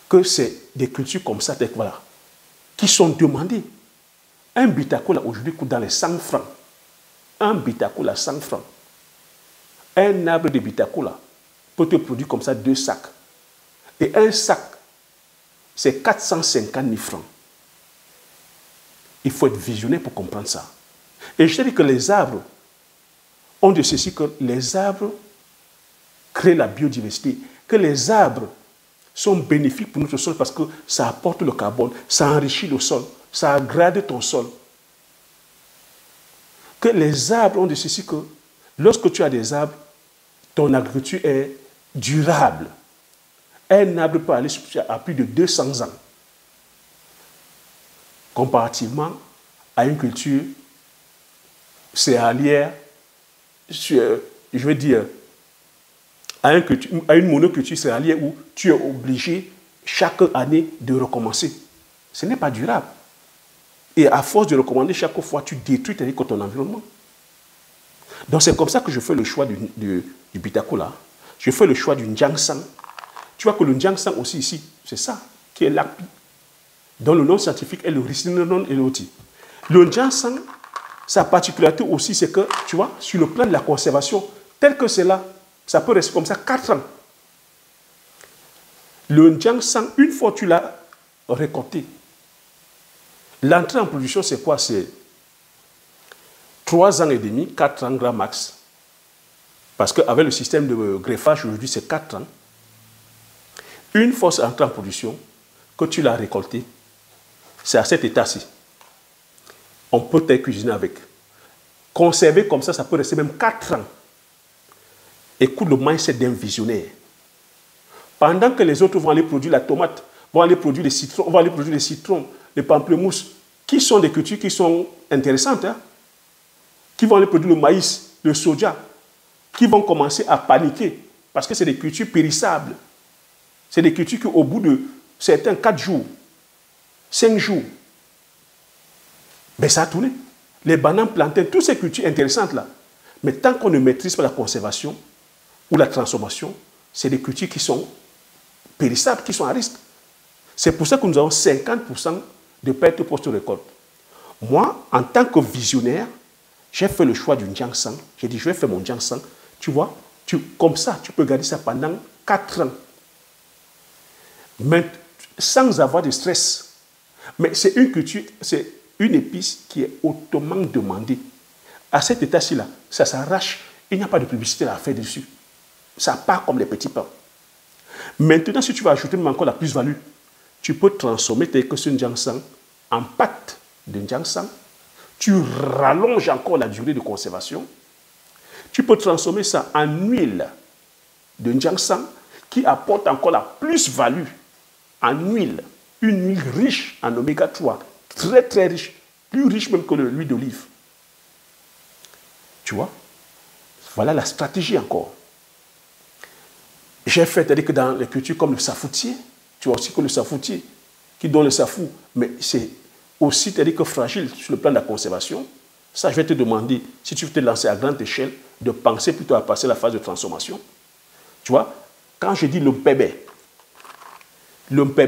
Que c'est des cultures comme ça, voilà, qui sont demandées. Un bitacola aujourd'hui coûte dans les 100 francs. Un bitacola, 100 francs. Un arbre de bitacola peut te produire comme ça 2 sacs. Et un sac, c'est 450 000 francs. Il faut être visionnaire pour comprendre ça. Et je te dis que les arbres ont de ceci, que les arbres créent la biodiversité, que les arbres sont bénéfiques pour notre sol parce que ça apporte le carbone, ça enrichit le sol, ça agrade ton sol. Que les arbres ont de ceci, que lorsque tu as des arbres, ton agriculture est durable. Un arbre peut aller à plus de 200 ans, comparativement à une culture céréalière, je veux dire, à une monoculture céréalière où tu es obligé chaque année de recommencer. Ce n'est pas durable. Et à force de recommander chaque fois, tu détruis ton environnement. Donc c'est comme ça que je fais le choix du bitacola. Je fais le choix du Njiansang. Tu vois que le Njiansang aussi ici, c'est ça, qui est l'ACPI, dont le nom scientifique est le Ricinodon eleutheri. Le Njiansang, sa particularité aussi, c'est que, tu vois, sur le plan de la conservation, tel que c'est là, ça peut rester comme ça 4 ans. Le Njiansang, une fois que tu l'as récolté, l'entrée en production, c'est quoi? C'est 3 ans et demi, 4 ans grand max. Parce qu'avec le système de greffage, aujourd'hui, c'est 4 ans. Une fois c'est entré en production, que tu l'as récolté, c'est à cet état-ci. On peut te cuisiner avec. Conserver comme ça peut rester même 4 ans. Écoute le mindset d'un visionnaire. Pendant que les autres vont aller produire la tomate, vont aller produire les citrons, les pamplemousses, qui sont des cultures qui sont intéressantes, hein? Qui vont aller produire le maïs, le soja, qui vont commencer à paniquer parce que c'est des cultures périssables. C'est des cultures qui, au bout de certains 4 jours, 5 jours, ben ça a tourné. Les bananes, plantains, toutes ces cultures intéressantes là. Mais tant qu'on ne maîtrise pas la conservation ou la transformation, c'est des cultures qui sont périssables, qui sont à risque. C'est pour ça que nous avons 50% de perte post-récolte. Moi, en tant que visionnaire, j'ai fait le choix du Jiangshan. J'ai dit, je vais faire mon Jiangshan. Tu vois, comme ça, tu peux garder ça pendant 4 ans. Mais sans avoir de stress. Mais c'est une culture, c'est une épice qui est hautement demandée. À cet état-ci, là, ça s'arrache. Il n'y a pas de publicité à faire dessus. Ça part comme les petits pains. Maintenant, si tu vas ajouter même encore la plus-value, tu peux transformer tes questions Jiangshan en pâte de Jiangshan. Tu rallonges encore la durée de conservation. Tu peux transformer ça en huile de Jiangshan qui apporte encore la plus-value en huile. Une huile riche en oméga 3, très très riche, plus riche même que l'huile d'olive. Tu vois? Voilà la stratégie encore. J'ai fait, c'est-à-dire que dans les cultures comme le safoutier, tu vois aussi que le safoutier qui donne le safou, mais c'est aussi, c'est-à-dire que fragile sur le plan de la conservation. Ça, je vais te demander, si tu veux te lancer à grande échelle, de penser plutôt à passer la phase de transformation. Tu vois, quand je dis l'mpébé,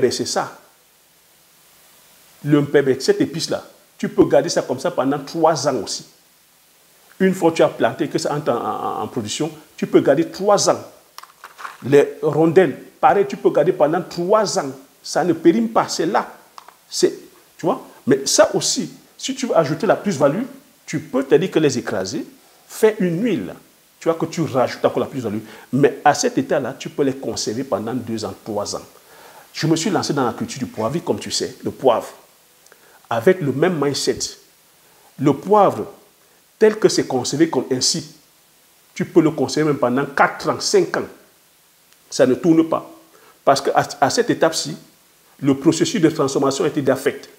c'est ça. L'mpébé, cette épice-là, tu peux garder ça comme ça pendant 3 ans aussi. Une fois que tu as planté, que ça entre en production, tu peux garder 3 ans. Les rondelles, pareil, tu peux garder pendant 3 ans. Ça ne périme pas, c'est là. Tu vois? Mais ça aussi, si tu veux ajouter la plus-value, tu peux te dire que les écraser, faire une huile. Tu vois que tu rajoutes encore la plus-value. Mais à cet état-là, tu peux les conserver pendant 2 ans, 3 ans. Je me suis lancé dans la culture du poivre, comme tu sais, le poivre, avec le même mindset. Le poivre, tel que c'est conservé comme ainsi, tu peux le conserver même pendant 4 ans, 5 ans. Ça ne tourne pas. Parce qu'à cette étape-ci, le processus de transformation a été d'affect.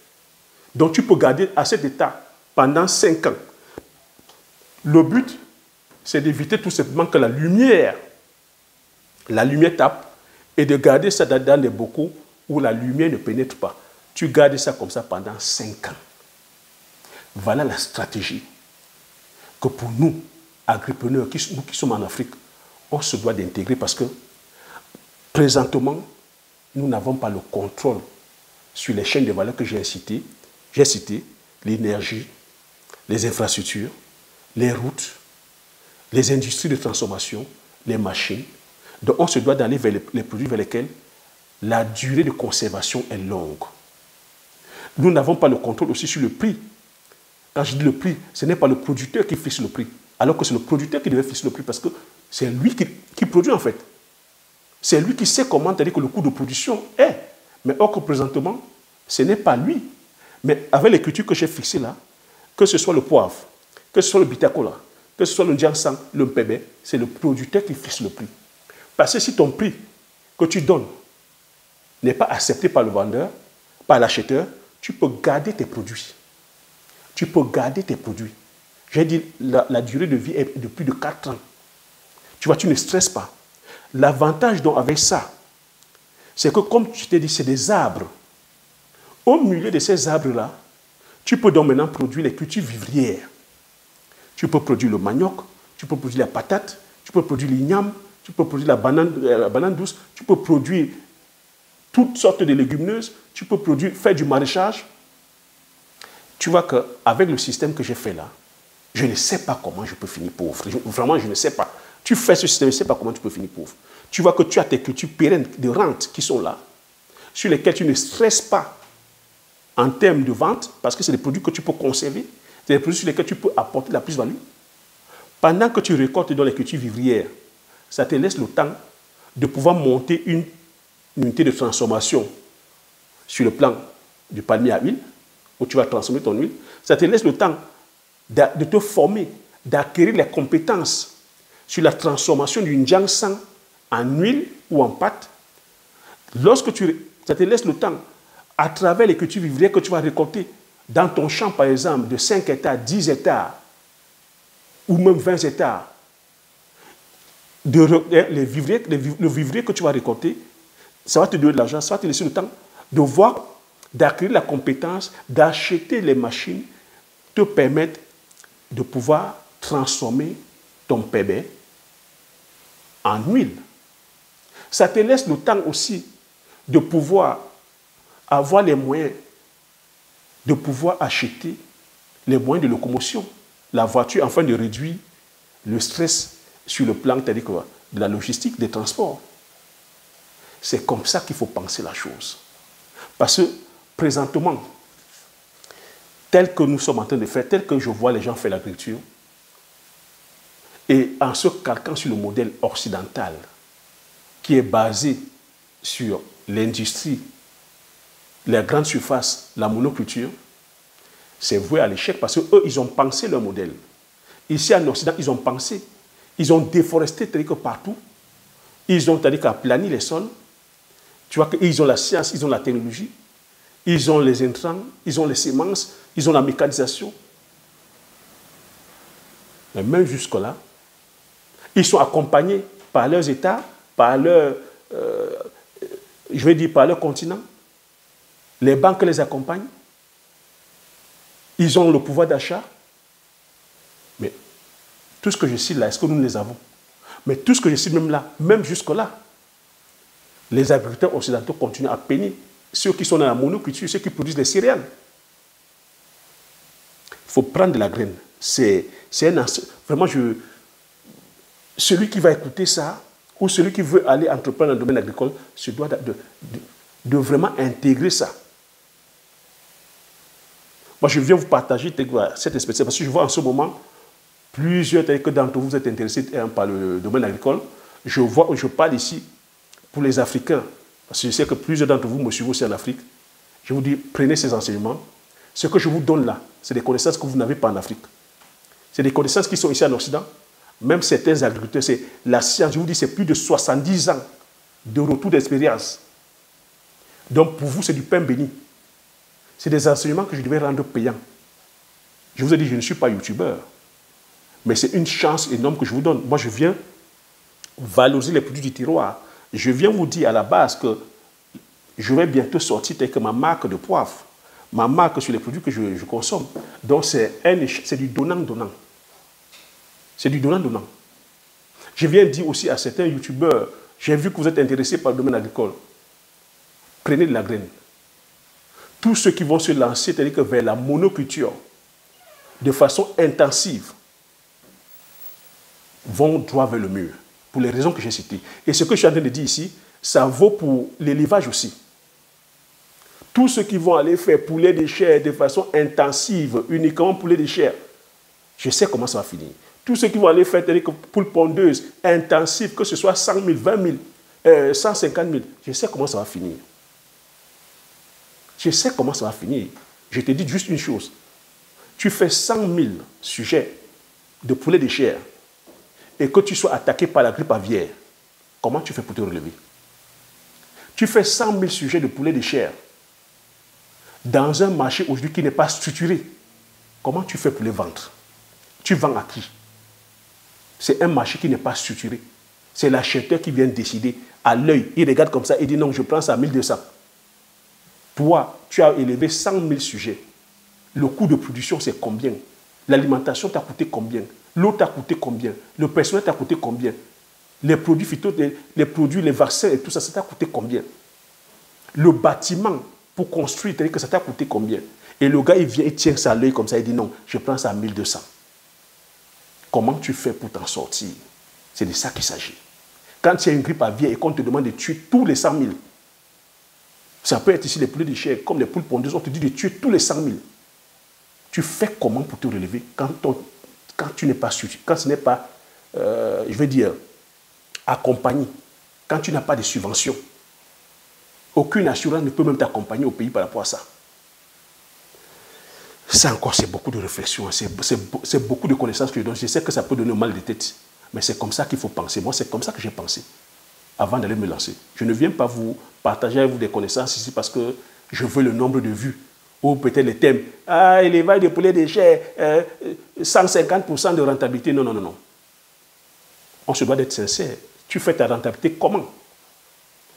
Donc tu peux garder à cet état pendant 5 ans. Le but, c'est d'éviter tout simplement que la lumière tape et de garder ça dans des bocaux où la lumière ne pénètre pas. Tu gardes ça comme ça pendant 5 ans. Voilà la stratégie que pour nous, agripreneurs, nous qui sommes en Afrique, on se doit d'intégrer parce que présentement, nous n'avons pas le contrôle sur les chaînes de valeur que j'ai citées. J'ai cité l'énergie, les infrastructures, les routes, les industries de transformation, les machines. Donc on se doit d'aller vers les produits vers lesquels la durée de conservation est longue. Nous n'avons pas le contrôle aussi sur le prix. Quand je dis le prix, ce n'est pas le producteur qui fixe le prix, alors que c'est le producteur qui devait fixer le prix parce que c'est lui qui produit en fait. C'est lui qui sait comment dire que le coût de production est. Mais or que présentement, ce n'est pas lui. Mais avec les cultures que j'ai fixées là, que ce soit le poivre, que ce soit le bitacola, que ce soit le Jiangshan, le mpébé, c'est le producteur qui fixe le prix. Parce que si ton prix que tu donnes n'est pas accepté par le vendeur, par l'acheteur, tu peux garder tes produits. Tu peux garder tes produits. J'ai dit, la durée de vie est de plus de 4 ans. Tu vois, tu ne stresses pas. L'avantage donc avec ça, c'est que comme tu t'es dit, c'est des arbres. Au milieu de ces arbres-là, tu peux donc maintenant produire les cultures vivrières. Tu peux produire le manioc, tu peux produire la patate, tu peux produire l'igname, tu peux produire la banane douce, tu peux produire toutes sortes de légumineuses, tu peux faire du maraîchage. Tu vois qu'avec le système que j'ai fait là, je ne sais pas comment je peux finir pauvre. Vraiment, je ne sais pas. Tu fais ce système, je ne sais pas comment tu peux finir pauvre. Tu vois que tu as tes cultures pérennes de rente qui sont là, sur lesquelles tu ne stresses pas en termes de vente, parce que c'est des produits que tu peux conserver. C'est des produits sur lesquels tu peux apporter la plus-value. Pendant que tu récoltes dans les cultures vivrières, ça te laisse le temps de pouvoir monter une unité de transformation sur le plan du palmier à huile, où tu vas transformer ton huile. Ça te laisse le temps de te former, d'acquérir les compétences sur la transformation du Jiangshan en huile ou en pâte. Ça te laisse le temps, à travers les cultures vivrières que tu vas récolter, dans ton champ, par exemple, de 5 hectares, 10 hectares, ou même 20 hectares, le vivrier que tu vas récolter, ça va te donner de l'argent, ça va te laisser le temps de voir, d'acquérir la compétence, d'acheter les machines, te permettre de pouvoir transformer ton PB en huile. Ça te laisse le temps aussi de pouvoir avoir les moyens de pouvoir acheter les moyens de locomotion, la voiture, afin de réduire le stress sur le plan de la logistique, des transports. C'est comme ça qu'il faut penser la chose. Parce que présentement, tel que nous sommes en train de faire, tel que je vois les gens faire l'agriculture, et en se calquant sur le modèle occidental, qui est basé sur l'industrie, les grandes surfaces, la monoculture, c'est voué à l'échec parce qu'eux, ils ont pensé leur modèle. Ici en Occident, ils ont pensé. Ils ont déforesté partout. Ils ont aplani les sols. Tu vois qu'ils ont la science, ils ont la technologie. Ils ont les intrants, ils ont les semences, ils ont la mécanisation. Mais même jusque-là, ils sont accompagnés par leurs États, par leur, par leur continent. Les banques les accompagnent. Ils ont le pouvoir d'achat. Mais tout ce que je cite là, est-ce que nous les avons? Mais tout ce que je cite même là, même jusque-là, les agriculteurs occidentaux continuent à peiner. Ceux qui sont dans la monoculture, ceux qui produisent les céréales. Il faut prendre de la graine. Vraiment, celui qui va écouter ça, ou celui qui veut aller entreprendre dans le domaine agricole, se doit de vraiment intégrer ça. Moi, je viens vous partager cette expérience, parce que je vois en ce moment, plusieurs d'entre vous êtes intéressés par le domaine agricole. Je parle ici pour les Africains, parce que je sais que plusieurs d'entre vous me suivent aussi en Afrique. Je vous dis, prenez ces enseignements. Ce que je vous donne là, c'est des connaissances que vous n'avez pas en Afrique. C'est des connaissances qui sont ici en Occident. Même certains agriculteurs, c'est la science, je vous dis, c'est plus de 70 ans de retour d'expérience. Donc pour vous, c'est du pain béni. C'est des enseignements que je devais rendre payants. Je vous ai dit, je ne suis pas youtubeur. Mais c'est une chance énorme que je vous donne. Moi, je viens valoriser les produits du tiroir. Je viens vous dire à la base que je vais bientôt sortir avec ma marque de poivre, ma marque sur les produits que je consomme. Donc, c'est du donnant-donnant. C'est du donnant-donnant. Je viens dire aussi à certains youtubeurs, j'ai vu que vous êtes intéressés par le domaine agricole. Prenez de la graine. Tous ceux qui vont se lancer vers la monoculture de façon intensive vont droit vers le mur, pour les raisons que j'ai citées. Et ce que je suis en train de dire ici, ça vaut pour l'élevage aussi. Tous ceux qui vont aller faire poulet de chair de façon intensive, uniquement poulet de chair, je sais comment ça va finir. Tous ceux qui vont aller faire poule pondeuse intensive, que ce soit 100 000, 20 000, 150 000, je sais comment ça va finir. Je sais comment ça va finir. Je te dis juste une chose. Tu fais 100 000 sujets de poulet de chair et que tu sois attaqué par la grippe aviaire, comment tu fais pour te relever? Tu fais 100 000 sujets de poulet de chair dans un marché aujourd'hui qui n'est pas structuré. Comment tu fais pour les vendre? Tu vends à qui? C'est un marché qui n'est pas structuré. C'est l'acheteur qui vient décider à l'œil. Il regarde comme ça et dit non, je prends ça à 1200. Toi, tu as élevé 100 000 sujets. Le coût de production, c'est combien? L'alimentation t'a coûté combien? L'eau t'a coûté combien? Le personnel t'a coûté combien? Les produits phyto, les produits, les vaccins et tout ça, ça t'a coûté combien? Le bâtiment pour construire, c'est-à-dire que ça t'a coûté combien? Et le gars, il vient, il tient ça à l'œil comme ça, il dit non, je prends ça à 1200. Comment tu fais pour t'en sortir? C'est de ça qu'il s'agit. Quand il y a une grippe aviaire et qu'on te demande de tuer tous les 100 000, ça peut être ici les poulets de chair, comme les poules pondeuses, on te dit de tuer tous les 100 000. Tu fais comment pour te relever quand tu n'es pas suivi, quand ce n'est pas, je vais dire, accompagné, quand tu n'as pas de subvention. Aucune assurance ne peut même t'accompagner au pays par rapport à ça. Ça encore, c'est beaucoup de réflexion, c'est beaucoup de connaissances que je donne. Je sais que ça peut donner mal de tête, mais c'est comme ça qu'il faut penser. Moi, c'est comme ça que j'ai pensé avant d'aller me lancer. Je ne viens pas vous partager avec vous des connaissances ici parce que je veux le nombre de vues ou peut-être les thèmes. Ah, élevage de poulet de chair, 150% de rentabilité. Non, non, non, non. On se doit d'être sincère. Tu fais ta rentabilité comment?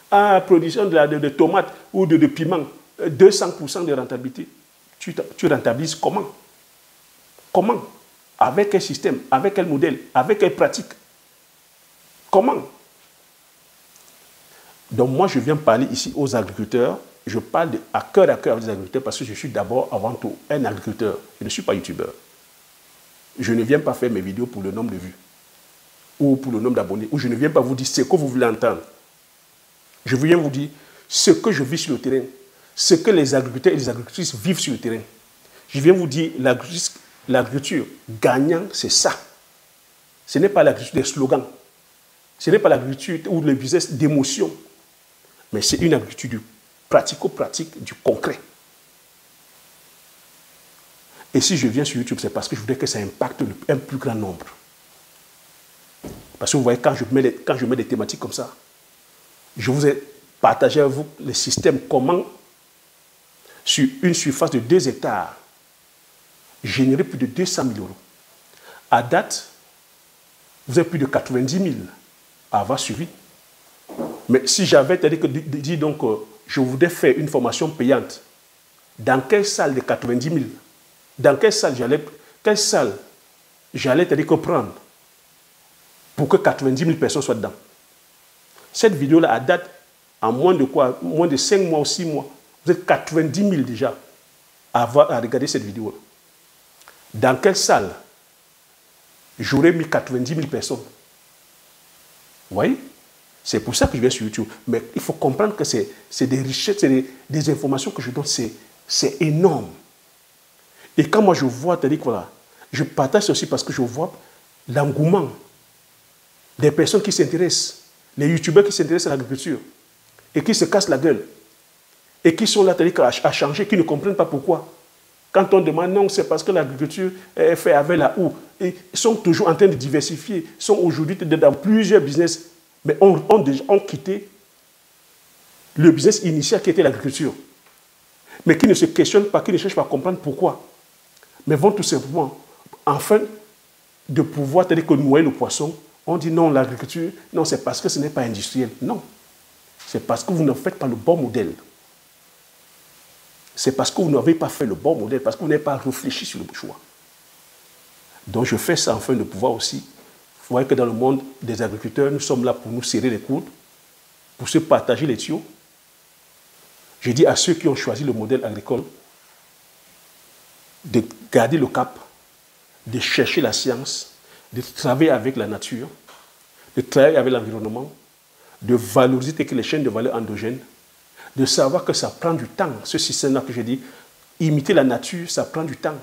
Ah, production de tomates ou de piments, 200% de rentabilité. Tu rentabilises comment? Comment? Avec quel système? Avec quel modèle? Avec quelle pratique? Comment? Donc moi, je viens parler ici aux agriculteurs. Je parle à cœur des agriculteurs parce que je suis d'abord, avant tout, un agriculteur. Je ne suis pas youtubeur. Je ne viens pas faire mes vidéos pour le nombre de vues ou pour le nombre d'abonnés. Ou je ne viens pas vous dire ce que vous voulez entendre. Je viens vous dire ce que je vis sur le terrain. Ce que les agriculteurs et les agricultrices vivent sur le terrain. Je viens vous dire, l'agriculture gagnant, c'est ça. Ce n'est pas l'agriculture des slogans. Ce n'est pas l'agriculture ou le business d'émotion. Mais c'est une agriculture du pratico-pratique, du concret. Et si je viens sur YouTube, c'est parce que je voudrais que ça impacte un plus grand nombre. Parce que vous voyez, quand je mets des thématiques comme ça, je vous ai partagé avec vous le système, comment sur une surface de 2 hectares, générer plus de 200 000 euros. À date, vous avez plus de 90 000 à avoir suivi. Mais si j'avais dit donc, je voudrais faire une formation payante, dans quelle salle de 90 000, dans quelle salle j'allais prendre pour que 90 000 personnes soient dedans? Cette vidéo-là, à date, en moins de 5 mois ou 6 mois, vous êtes 90 000 déjà à regarder cette vidéo. Dans quelle salle j'aurais mis 90 000 personnes? Vous voyez? C'est pour ça que je viens sur YouTube. Mais il faut comprendre que c'est des richesses, c'est des informations que je donne, c'est énorme. Et quand moi je vois, voilà, je partage aussi parce que je vois l'engouement des personnes qui s'intéressent, les youtubeurs qui s'intéressent à l'agriculture et qui se cassent la gueule et qui sont là à changer, qui ne comprennent pas pourquoi. Quand on demande non, c'est parce que l'agriculture est faite avec la houe. Ils sont toujours en train de diversifier, sont aujourd'hui dans plusieurs business, mais ont quitté le business initial qui était l'agriculture. Mais qui ne se questionnent pas, qui ne cherchent pas à comprendre pourquoi. Mais vont tout simplement, afin de pouvoir noyer le poisson, on dit non, l'agriculture, non, c'est parce que ce n'est pas industriel. Non, c'est parce que vous ne faites pas le bon modèle. C'est parce que vous n'avez pas fait le bon modèle, parce que vous n'avez pas réfléchi sur le choix. Donc je fais ça afin de pouvoir aussi, vous voyez que dans le monde des agriculteurs, nous sommes là pour nous serrer les coudes, pour se partager les tuyaux. Je dis à ceux qui ont choisi le modèle agricole de garder le cap, de chercher la science, de travailler avec la nature, de travailler avec l'environnement, de valoriser les chaînes de valeur endogènes, de savoir que ça prend du temps, ce système-là que j'ai dit, imiter la nature, ça prend du temps.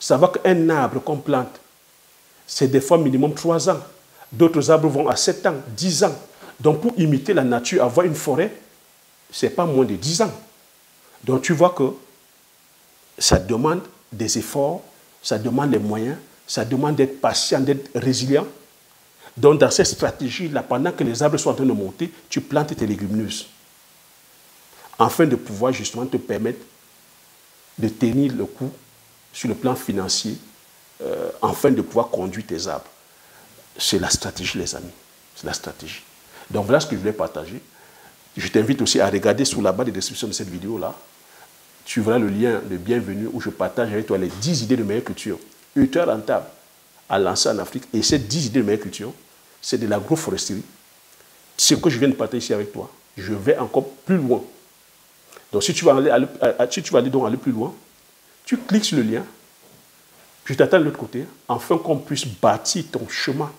Savoir qu'un arbre qu'on plante, c'est des fois minimum 3 ans. D'autres arbres vont à 7 ans, 10 ans. Donc pour imiter la nature, avoir une forêt, ce n'est pas moins de 10 ans. Donc tu vois que ça demande des efforts, ça demande les moyens, ça demande d'être patient, d'être résilient. Donc dans cette stratégie-là, pendant que les arbres sont en train de monter, tu plantes tes légumineuses, afin de pouvoir justement te permettre de tenir le coup sur le plan financier, afin de pouvoir conduire tes arbres. C'est la stratégie, les amis. C'est la stratégie. Donc voilà ce que je voulais partager. Je t'invite aussi à regarder sous la barre de description de cette vidéo-là. Tu verras le lien de bienvenue où je partage avec toi les 10 idées de meilleure culture, ultra rentables à lancer en Afrique. Et ces 10 idées de meilleure culture, c'est de l'agroforesterie. Ce que je viens de partager ici avec toi, je vais encore plus loin. Donc si tu vas aller plus loin, tu cliques sur le lien, je t'attends de l'autre côté, afin qu'on puisse bâtir ton chemin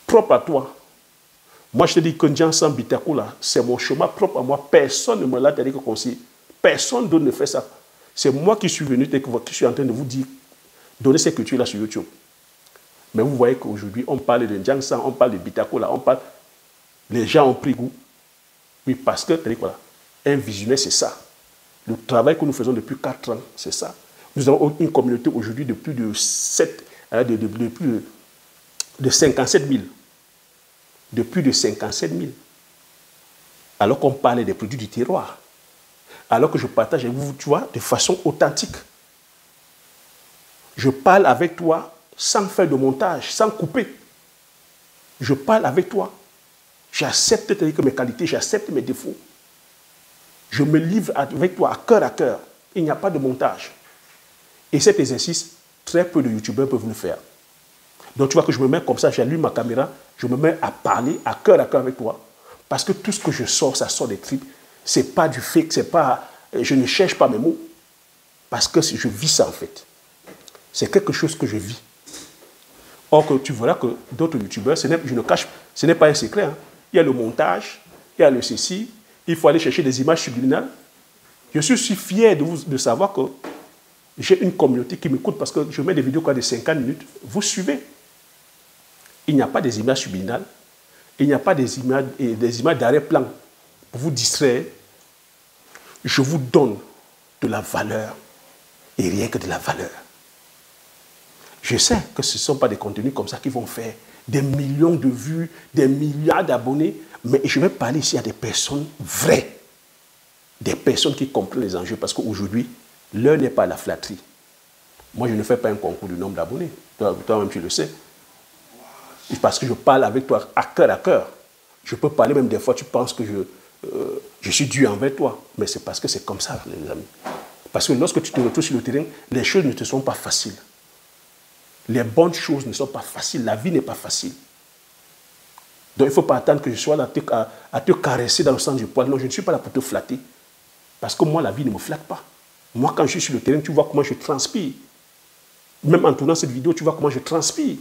propre à toi. Moi, je te dis que Ndjansan Bitakoula, c'est mon chemin propre à moi. Personne ne me l'a conseillé. Personne d'autre ne fait ça. C'est moi qui suis venu, qui suis en train de vous dire, donner cette culture-là sur YouTube. Mais vous voyez qu'aujourd'hui, on parle de Ndiangsan, on parle de Bitakola, on parle... Les gens ont pris goût. Oui, parce que, voilà, un visionnaire, c'est ça. Le travail que nous faisons depuis 4 ans, c'est ça. Nous avons une communauté aujourd'hui de plus de 57 000. De plus de 57 000. Alors qu'on parlait des produits du terroir. Alors que je partage avec vous, tu vois, de façon authentique. Je parle avec toi sans faire de montage, sans couper. Je parle avec toi. J'accepte mes qualités, j'accepte mes défauts. Je me livre avec toi à cœur. Il n'y a pas de montage. Et cet exercice, très peu de youtubeurs peuvent le faire. Donc tu vois que je me mets comme ça, j'allume ma caméra, je me mets à parler à cœur avec toi. Parce que tout ce que je sors, ça sort des tripes. Ce n'est pas du fake, c'est pas, je ne cherche pas mes mots. Parce que je vis ça en fait. C'est quelque chose que je vis. Or que tu verras que d'autres youtubeurs, je ne cache, ce n'est pas un secret. Hein. Il y a le montage, il y a le ceci, il faut aller chercher des images subliminales. Je suis fier de savoir que j'ai une communauté qui m'écoute parce que je mets des vidéos de 50 minutes. Vous suivez. Il n'y a pas des images subliminales. Il n'y a pas des images d'arrière-plan pour vous distraire. Je vous donne de la valeur et rien que de la valeur. Je sais que ce ne sont pas des contenus comme ça qui vont faire des millions de vues, des milliards d'abonnés, mais je vais parler ici à des personnes vraies, des personnes qui comprennent les enjeux, parce qu'aujourd'hui, l'heure n'est pas à la flatterie. Moi, je ne fais pas un concours du nombre d'abonnés. Toi-même, tu le sais. Parce que je parle avec toi à cœur. Je peux parler même des fois, tu penses que je suis dur envers toi. Mais c'est parce que c'est comme ça, les amis. Parce que lorsque tu te retrouves sur le terrain, les choses ne te sont pas faciles. Les bonnes choses ne sont pas faciles. La vie n'est pas facile. Donc, il ne faut pas attendre que je sois là à te caresser dans le sens du poil. Non, je ne suis pas là pour te flatter. Parce que moi, la vie ne me flatte pas. Moi, quand je suis sur le terrain, tu vois comment je transpire. Même en tournant cette vidéo, tu vois comment je transpire.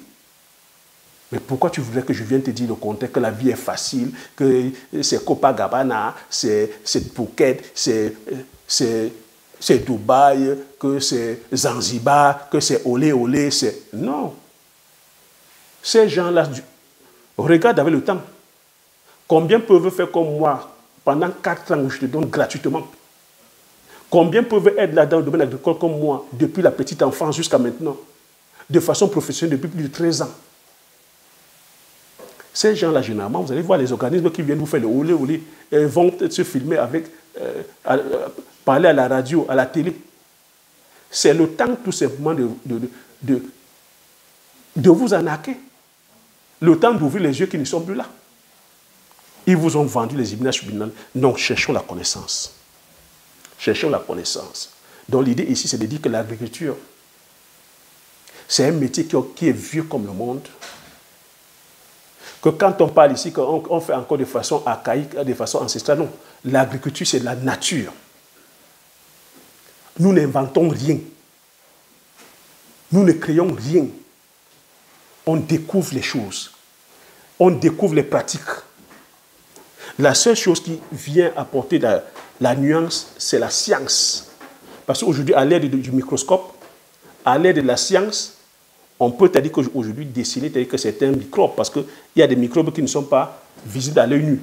Mais pourquoi tu voudrais que je vienne te dire le contraire, que la vie est facile, que c'est Copacabana, c'est Phuket, c'est Dubaï, que c'est Zanzibar, que c'est olé olé, c'est... Non. Ces gens-là, regarde avec le temps. Combien peuvent faire comme moi pendant 4 ans où je te donne gratuitement? Combien peuvent être là dans le domaine agricole comme moi depuis la petite enfance jusqu'à maintenant, de façon professionnelle depuis plus de 13 ans? Ces gens-là, généralement, vous allez voir les organismes qui viennent vous faire le olé olé, vont se filmer avec, parler à la radio, à la télé. C'est le temps tout simplement de vous arnaquer. Le temps d'ouvrir les yeux qui ne sont plus là. Ils vous ont vendu les images subliminales. Donc, cherchons la connaissance. Cherchons la connaissance. Donc, l'idée ici, c'est de dire que l'agriculture, c'est un métier qui est vieux comme le monde. Que quand on parle ici, qu'on fait encore de façon archaïque, de façon ancestrale, non. L'agriculture, c'est la nature. Nous n'inventons rien. Nous ne créons rien. On découvre les choses. On découvre les pratiques. La seule chose qui vient apporter la nuance, c'est la science. Parce qu'aujourd'hui, à l'aide du microscope, à l'aide de la science, on peut dire qu'aujourd'hui, déceler que c'est un microbe, parce qu'il y a des microbes qui ne sont pas visibles à l'œil nu.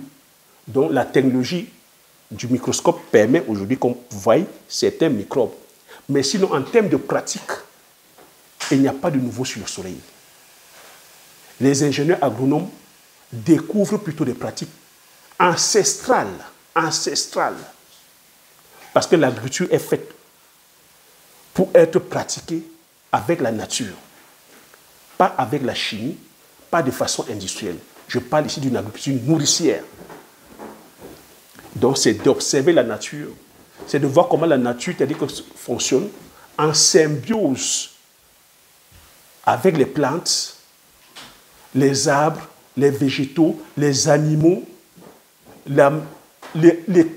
Donc, la technologie du microscope permet aujourd'hui qu'on voie certains microbes. Mais sinon, en termes de pratique, il n'y a pas de nouveau sur le soleil. Les ingénieurs agronomes découvrent plutôt des pratiques ancestrales. Parce que l'agriculture est faite pour être pratiquée avec la nature. Pas avec la chimie, pas de façon industrielle. Je parle ici d'une agriculture nourricière. Donc, c'est d'observer la nature. C'est de voir comment la nature, c'est-à-dire que fonctionne en symbiose avec les plantes, les arbres, les végétaux, les animaux, l'écosystème.